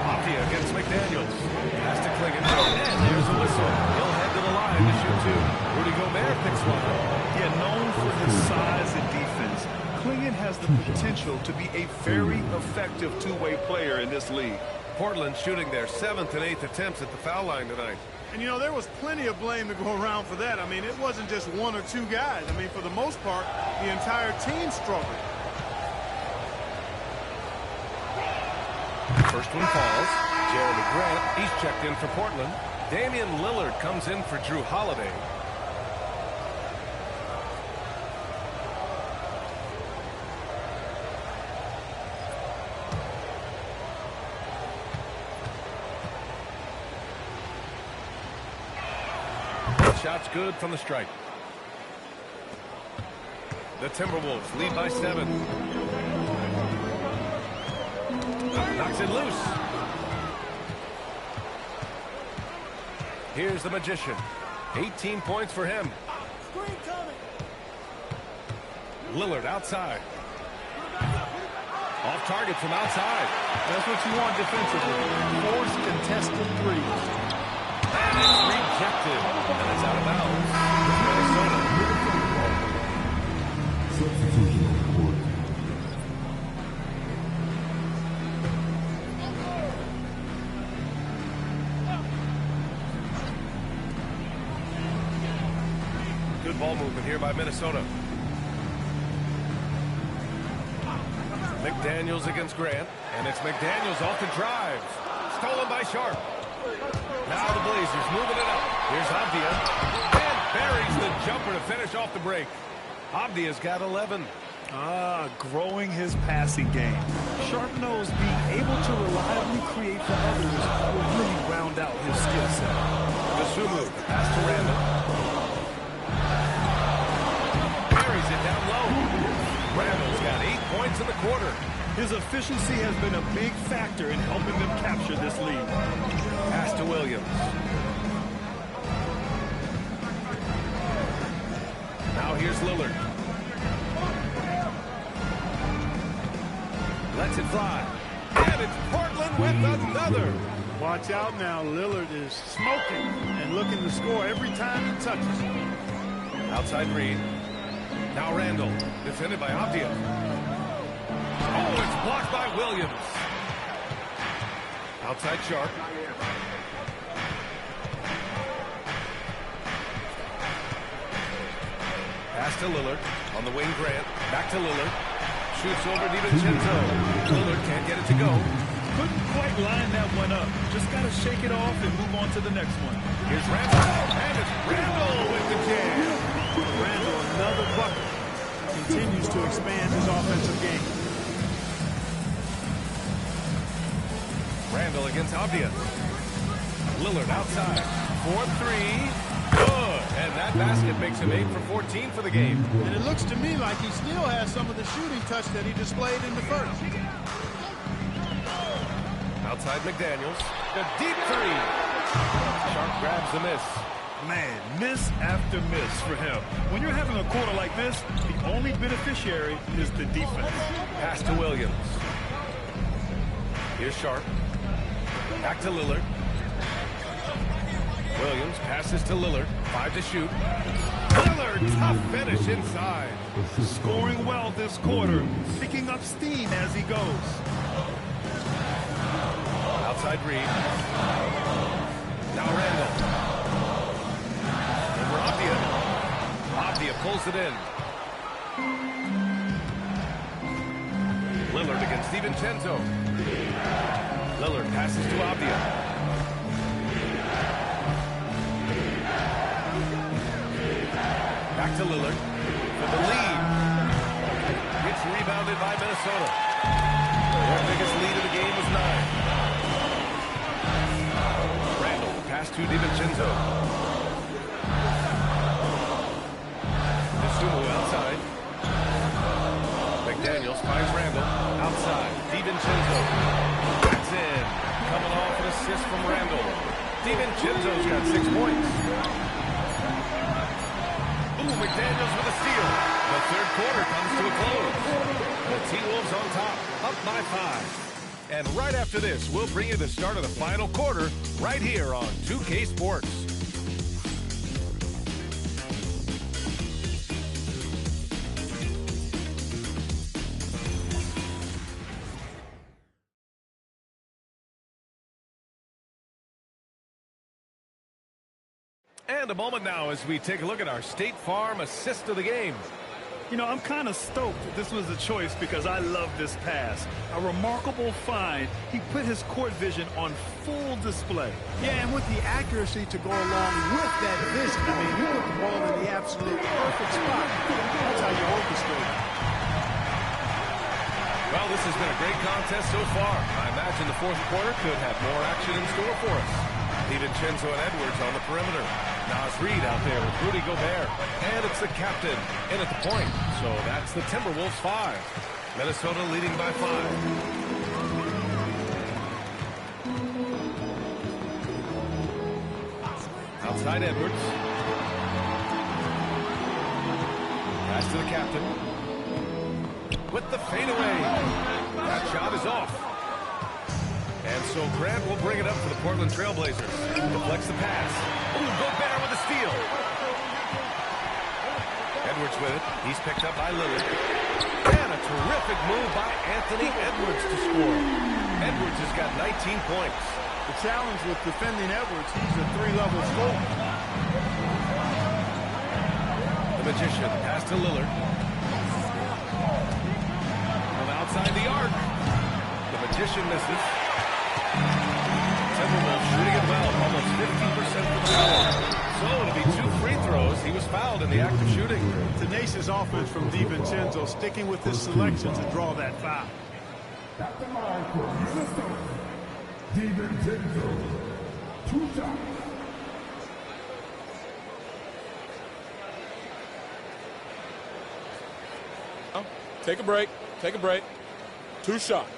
Avdia against McDaniels. Pass to Klingon. And there's a whistle. He'll head to the line to shoot 2. Rudy Gobert picks one. Yeah, known for his size and defense, Klingon has the potential to be a very effective two-way player in this league. Portland shooting their 7th and 8th attempts at the foul line tonight. And, you know, there was plenty of blame to go around for that. I mean, it wasn't just 1 or 2 guys. I mean, for the most part, the entire team struggled. First one falls. Jeremy Grant, he's checked in for Portland. Damian Lillard comes in for Drew Holiday. Shot's good from the stripe. The Timberwolves lead by 7. Knocks it loose. Here's the Magician. 18 points for him. Lillard outside. Off target from outside. That's what you want defensively. Force contested threes. And it's rejected. And it's out of bounds. Minnesota. Good ball movement here by Minnesota. McDaniels against Grant. And it's McDaniels off the drive. Stolen by Sharp. Now the Blazers moving it up. Here's Avdia. And buries the jumper to finish off the break. Avdia's got 11. Growing his passing game. Sharp knows being able to reliably create for others will really round out his skill set. Gasumu, pass to Randall. Buries it down low. Randall's got 8 points in the quarter. His efficiency has been a big factor in helping them capture this lead. Pass to Williams. Now here's Lillard. Lets it fly. And it's Portland with another. Watch out now. Lillard is smoking and looking to score every time he touches. Outside Reed. Now Randall. Defended by Avdia. Oh, it's blocked by Williams. Outside Sharp. Pass to Lillard. On the wing, Grant. Back to Lillard. Shoots over DiVincenzo. Lillard can't get it to go. Couldn't quite line that one up. Just got to shake it off and move on to the next one. Here's Randall. And it's Randall with the jam. Randall, another bucket. Continues to expand his offensive game. Randall against Avdia. Lillard outside. 4-3. Good. And that basket makes him 8 for 14 for the game. And it looks to me like he still has some of the shooting touch that he displayed in the first. Outside McDaniels. A deep three. Sharp grabs the miss. Man, miss after miss for him. When you're having a quarter like this, the only beneficiary is the defense. Pass to Williams. Here's Sharp. Back to Lillard. Williams passes to Lillard. 5 to shoot. Lillard, tough finish inside. Scoring well this quarter, picking up steam as he goes. Outside Reed. Now Randall. Over Avdia. Avdia pulls it in. Lillard against DiVincenzo. Lillard passes to Avdia. Back to Lillard for the lead. It's rebounded by Minnesota. Their biggest lead of the game was 9. Randall pass to DiVincenzo. DeSumo outside. McDaniels finds Randall outside. DiVincenzo. That's in. Coming off an assist from Randall. DiVincenzo's got 6 points. Ooh, McDaniels with a steal. The third quarter comes to a close. The T-Wolves on top, up by 5. And right after this, we'll bring you the start of the final quarter right here on 2K Sports. And a moment now as we take a look at our State Farm assist of the game. You know, I'm kind of stoked that this was a choice because I love this pass. A remarkable find. He put his court vision on full display. Yeah, and with the accuracy to go along with that vision. I mean, you put the ball in the absolute perfect spot. That's how you orchestrate it. Well, this has been a great contest so far. I imagine the fourth quarter could have more action in store for us. DiVincenzo and Edwards on the perimeter. Naz Reid out there with Rudy Gobert. And it's the captain in at the point. So that's the Timberwolves 5. Minnesota leading by 5. Outside Edwards. Pass to the captain. With the fadeaway. That shot is off. And so Grant will bring it up for the Portland Trailblazers. Deflects the pass. Ooh, Gobert with a steal. Edwards with it. He's picked up by Lillard. And a terrific move by Anthony Edwards to score. Edwards has got 19 points. The challenge with defending Edwards, he's a 3-level scorer. The Magician pass to Lillard. From outside the arc. The Magician misses. Timberwolves shooting it well, almost 50% from the floor. So it'll be 2 free throws. He was fouled in the act of shooting. Tenacious offense from DiVincenzo, sticking with his selection to draw that foul. At the line for Minnesota, DiVincenzo, 2 shots. Take a break. Take a break. 2 shots.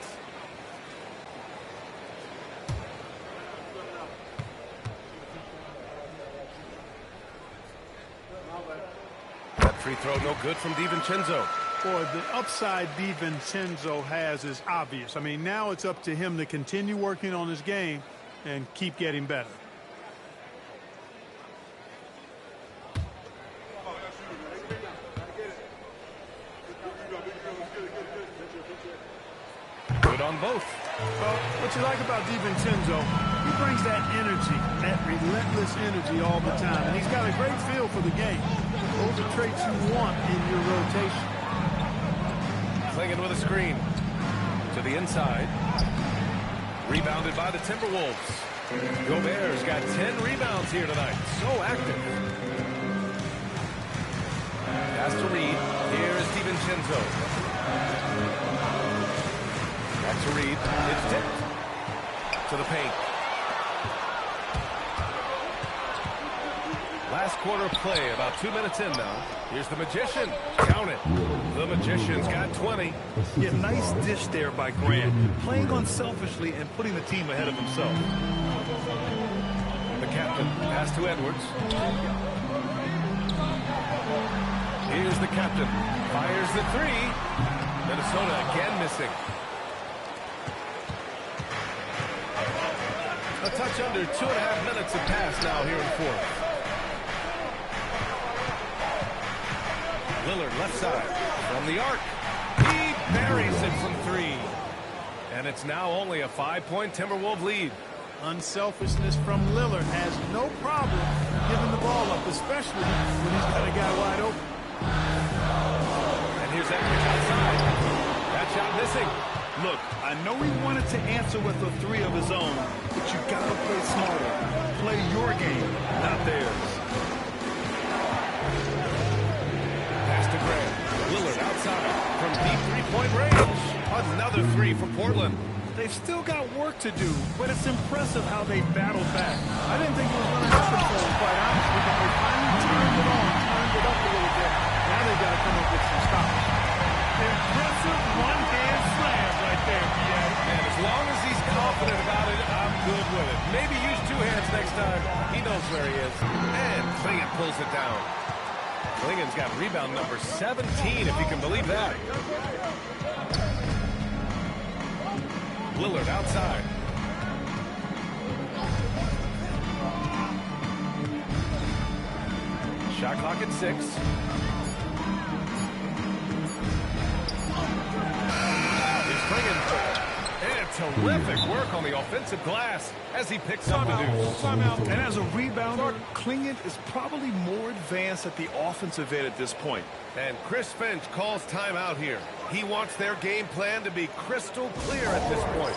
That free throw no good from DiVincenzo. Boy, the upside DiVincenzo has is obvious. I mean, now it's up to him to continue working on his game and keep getting better. Good on both. Well, what you like about DiVincenzo, he brings that energy, that relentless energy all the time. And he's got a great feel for the game. Those are traits you want in your rotation. Clingan with a screen. To the inside. Rebounded by the Timberwolves. Gobert's got 10 rebounds here tonight. So active. Pass to Reed. Here is DiVincenzo. Back to Reed. It's tipped. To the paint. Last quarter play. About 2 minutes in now. Here's the Magician. Count it. The Magician's got 20. Yeah, nice dish there by Grant. Playing unselfishly and putting the team ahead of himself. The captain. Pass to Edwards. Here's the captain. Fires the three. Minnesota again missing. A touch under 2.5 minutes have passed now here in fourth. Lillard left side from the arc. He buries it from three. And it's now only a 5-point Timberwolves lead. Unselfishness from Lillard has no problem giving the ball up, especially when he's got a guy wide open. And here's Edwards outside. That shot missing. Look, I know he wanted to answer with a three of his own, but you got to play smarter. Play your game, not theirs. Pass to Grant. Lillard outside from deep three-point range. Another three for Portland. They've still got work to do, but it's impressive how they battled back. I didn't think it was going to happen for them, quite honestly, but they finally turned it on, turned it up a little bit. Now they've got to come up with some stops. Impressive one-hand slam right there, Pierre. And as long as he's confident about it, I'm good with it. Maybe use two hands next time. He knows where he is. And Clingan pulls it down. Clingan's got rebound number 17, if you can believe that. Lillard outside. Shot clock at 6. And terrific work on the offensive glass as he picks up the deuce. And as a rebounder, Clingan is probably more advanced at the offensive end at this point. And Chris Finch calls timeout here. He wants their game plan to be crystal clear at this point.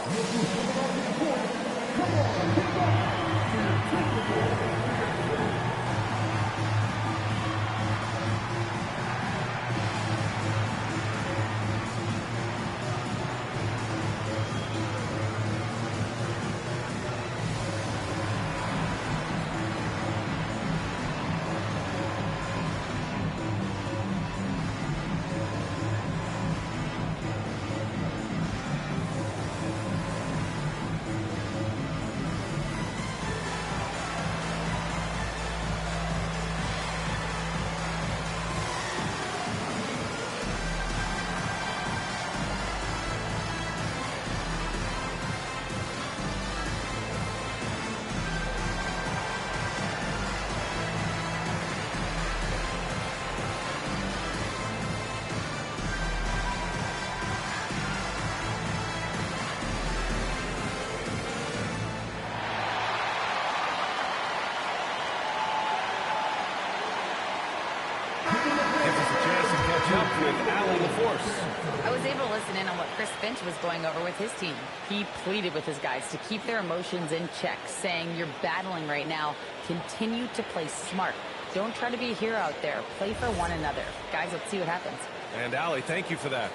Up with Allen LaForce. I was able to listen in on what Chris Finch was going over with his team. He pleaded with his guys to keep their emotions in check, saying, you're battling right now. Continue to play smart. Don't try to be a hero out there. Play for one another. Guys, let's see what happens. And Allie, thank you for that.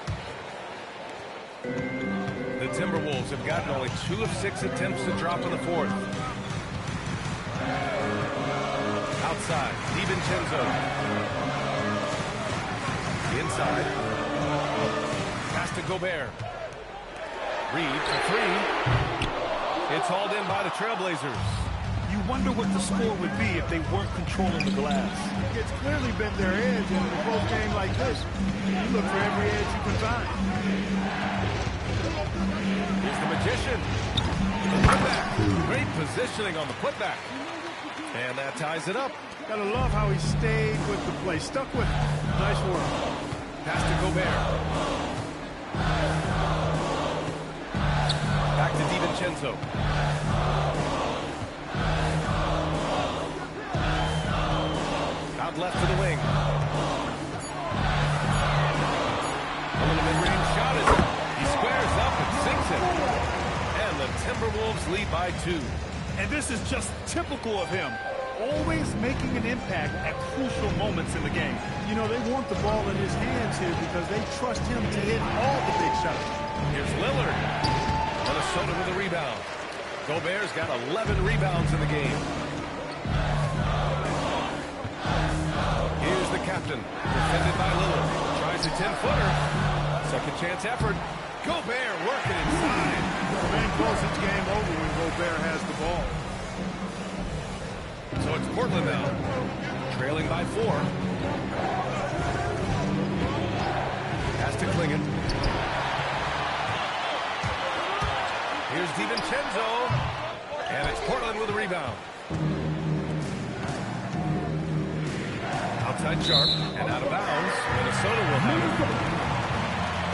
The Timberwolves have gotten only 2 of 6 attempts to drop in the fourth. Outside, DiVincenzo. Inside. Pass to Gobert. Reed for 3. It's hauled in by the Trailblazers. You wonder what the score would be if they weren't controlling the glass. It's clearly been their edge in a close game like this. You look for every edge you can find. Here's the Magician. The putback. Great positioning on the putback. And that ties it up. Gotta love how he stayed with the play. Stuck with it. Nice work. Pass to Gobert. Back to DiVincenzo. Out left to the wing. A little mid-range shot is up. He squares up and sinks it. And the Timberwolves lead by 2. And this is just typical of him. Always making an impact at crucial moments in the game. You know, they want the ball in his hands here because they trust him to hit all the big shots. Here's Lillard. Minnesota with a rebound. Gobert's got 11 rebounds in the game. captain. Defended by Lillard. Tries a 10-footer. Second chance effort. Gobert working inside. Very close. It's game over when Gobert has the ball. So it's Portland now. Trailing by 4. Pass to Clingan. Here's DiVincenzo. And it's Portland with a rebound. Outside Sharp and out of bounds. Minnesota will have it.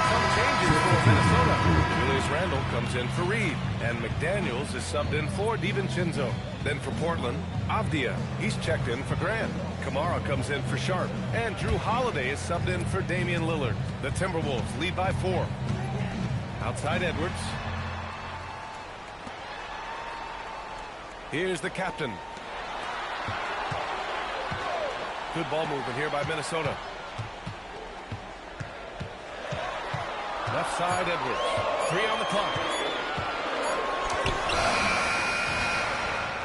Some changes for Minnesota. Julius Randle comes in for Reed. And McDaniels is subbed in for DiVincenzo. Then for Portland, Avdia. He's checked in for Grant. Kamara comes in for Sharp. And Drew Holiday is subbed in for Damian Lillard. The Timberwolves lead by 4. Outside Edwards. Here's the captain. Good ball movement here by Minnesota. Left side, Edwards. 3 on the clock.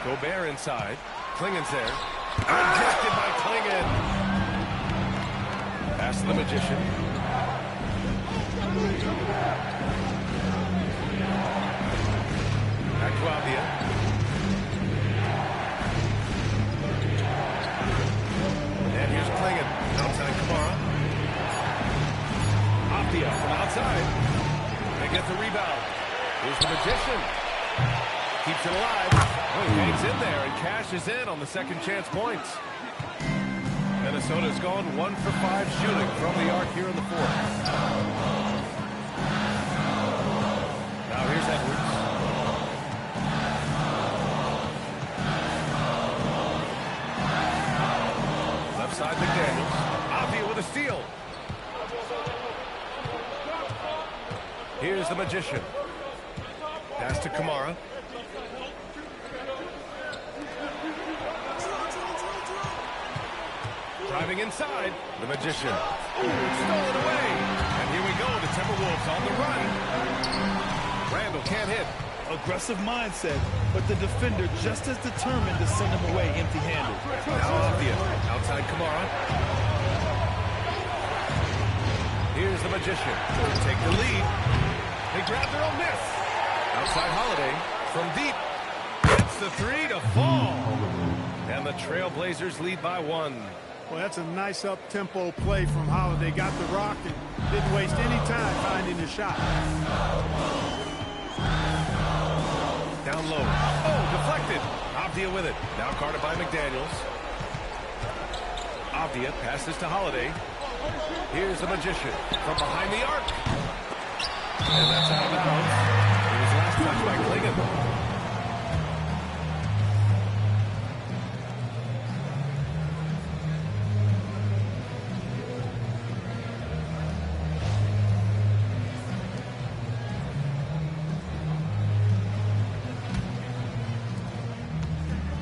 Gobert inside. Clingan's there. Rejected by Clingan. Pass to the Magician. Back to Avdia. And here's Clingan. Outside Kamara. Avdia from outside. They get the rebound. Here's the Magician. Keeps it alive. Oh, he hangs in there and cashes in on the second chance points. Minnesota's gone 1 for 5 shooting from the arc here in the 4th. Now here's Edwards. Left side McDaniels. Avdia with a steal. Here's the Magician. Pass to Kamara. Driving inside, the Magician. Stolen away. And here we go, the Timberwolves on the run. Randle can't hit. Aggressive mindset, but the defender just as determined to send him away empty-handed. Now Avdia, outside Kamara. Here's the Magician. Take the lead. They grab their own miss. Outside Holiday from deep. Hits the 3 to fall. And the Trailblazers lead by 1. Well, that's a nice up-tempo play from Holiday. Got the rock and didn't waste any time finding the shot. Down low. Oh, deflected. Avdia with it. Now guarded by McDaniels. Avdia passes to Holiday. Here's the Magician from behind the arc. And that's out of bounds. It was last touched by Clingan.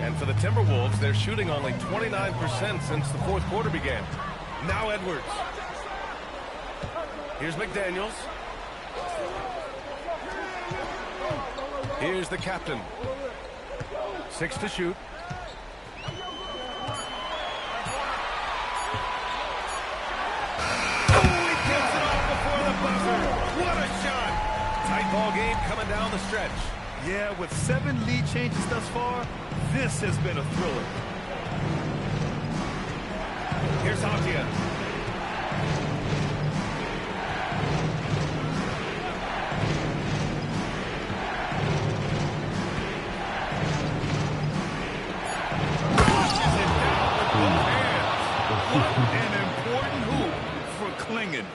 And for the Timberwolves, they're shooting only 29% since the 4th quarter began. Now Edwards. Here's McDaniels. Here's the captain. 6 to shoot. Oh, he gets it off before the buzzer. What a shot. Tight ball game coming down the stretch. Yeah, with 7 lead changes thus far, this has been a thriller. Here's Avdia. Pushes it down with both hands. What an important hoop for Clingan.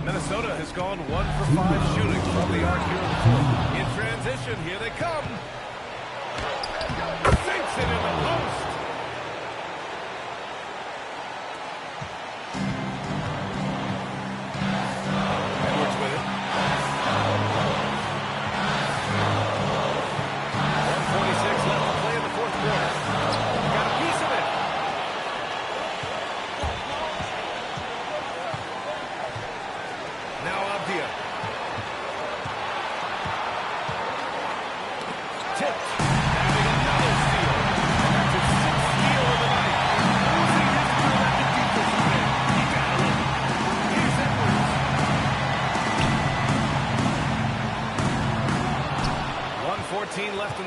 Minnesota has gone 1 for 5 shooting from the arc here in the 4th. In transition, here they come. Sinks it in the post. Edwards with it. 1:46 left to play in the 4th quarter. Got a piece of it. Now Avdia.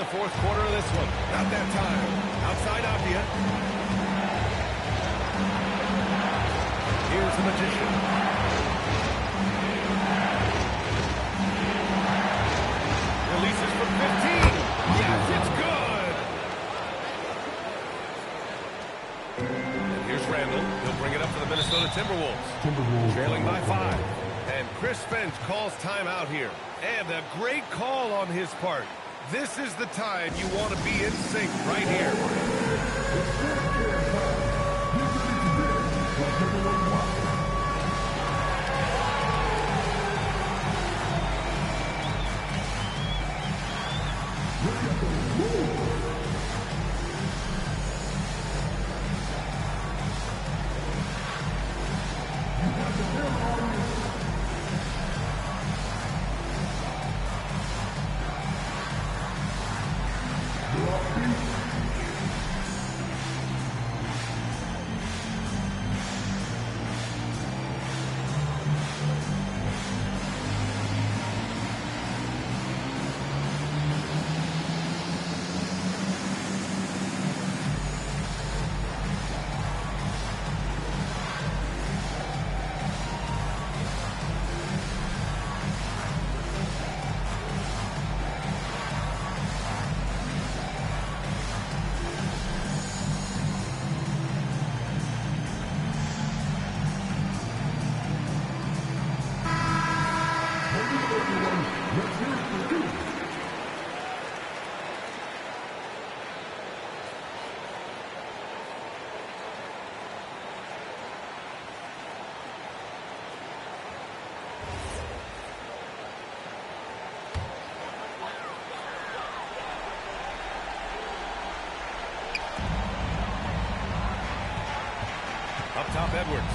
the fourth quarter of this one. Not that time. Outside Apia. Here's the Magician. Releases from 15. Yes, it's good. And here's Randall. He'll bring it up for the Minnesota Timberwolves. Trailing by 5. And Chris Finch calls timeout here. And a great call on his part. This is the time you want to be in sync right here. Up top, Edwards.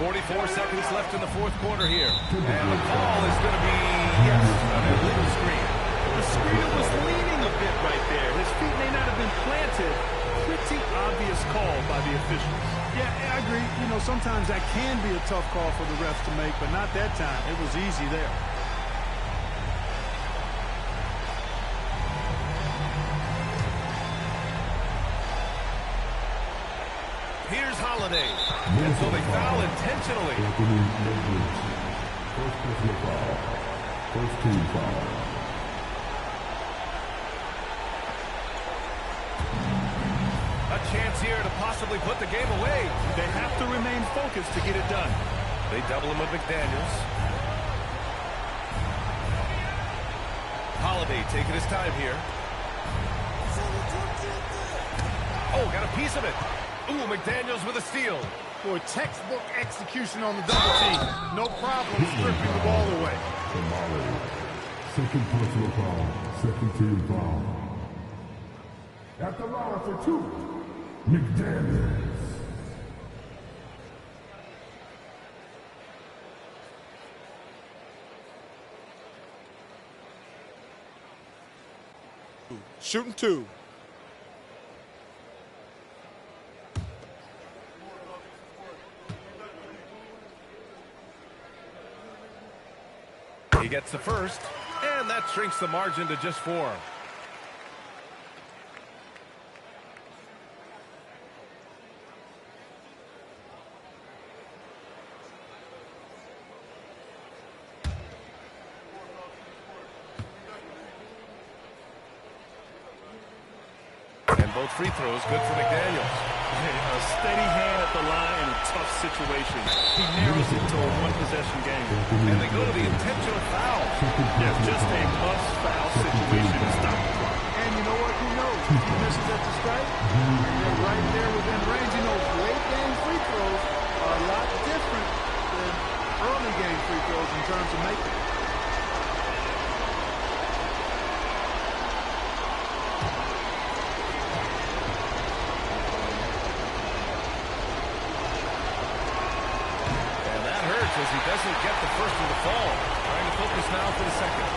44 seconds left in the fourth quarter here. And the call is going to be, yes, an illegal screen. The screener was leaning a bit right there. His feet may not have been planted. Pretty obvious call by the officials. Yeah, I agree. You know, sometimes that can be a tough call for the refs to make, but not that time. It was easy there. Here's Holiday. And so they foul intentionally. First personal foul. First team foul. A chance here to possibly put the game away. They have to remain focused to get it done. They double him with McDaniels. Holiday taking his time here. Oh, got a piece of it. Ooh, McDaniels with a steal. For textbook execution on the double team. No problem stripping the ball away. Second personal foul. Second team foul. At the line for 2, McDaniels. Shooting 2. He gets the first, and that shrinks the margin to just 4. And both free throws good for McDaniels. A steady hand at the line in a tough situation. He narrows it to a one-possession game. And they go to the intentional foul. Yeah, just a must-foul situation to stop the clock. And you know what? Who knows? If he misses at the strike, they're right there within range. You know, late game free throws are a lot different than early game free throws in terms of making. As he doesn't get the first of the fall. Trying to focus now for the second.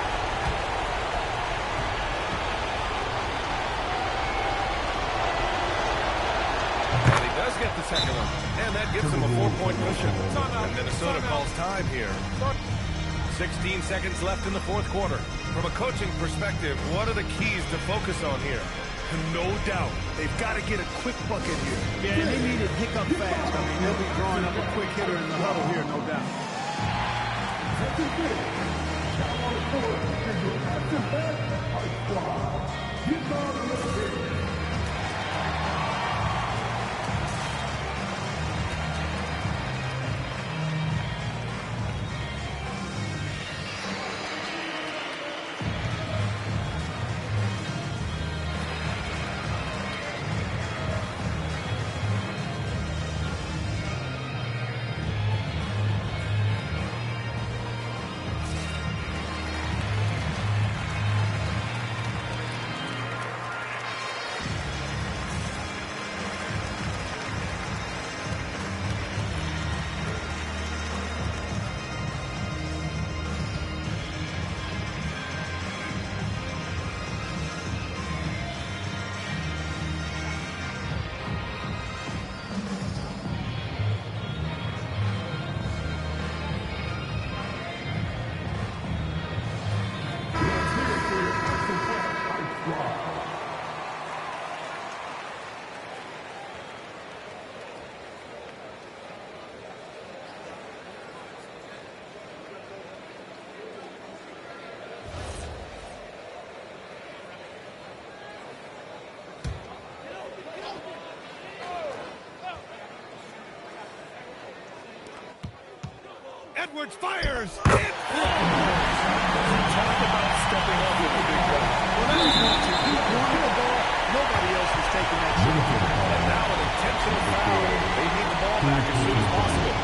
And he does get the second one. And that gives him a 4-point cushion. And Minnesota calls time here. 16 seconds left in the fourth quarter. From a coaching perspective, what are the keys to focus on here? No doubt. They've got to get a quick bucket here. Yeah, and they need it hiccup fast. I mean, they'll be drawing up a quick hitter in the huddle here, no doubt. Edwards fires. It Talk about stepping up with the big guy. Well, that was one, too. He wanted the ball. Nobody else was taking that shot. And now an intentional foul. They need the ball back as soon as possible.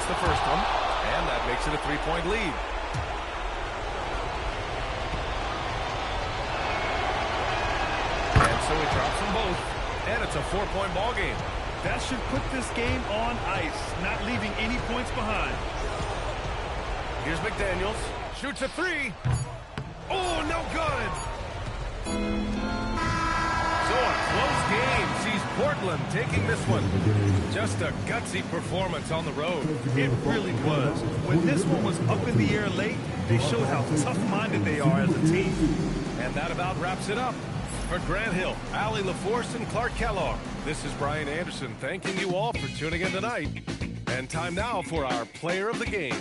The first one, and that makes it a 3-point lead. And so he drops them both, and it's a 4-point ball game. That should put this game on ice, not leaving any points behind. Here's McDaniels, shoots a three. Oh, no good. So a close game sees Portland taking this one. Just a gutsy performance on the road. It really was. When this one was up in the air late, they showed how tough-minded they are as a team. And that about wraps it up. For Grant Hill, Allie LaForce, and Clark Kellogg, this is Brian Anderson thanking you all for tuning in tonight. And time now for our player of the game.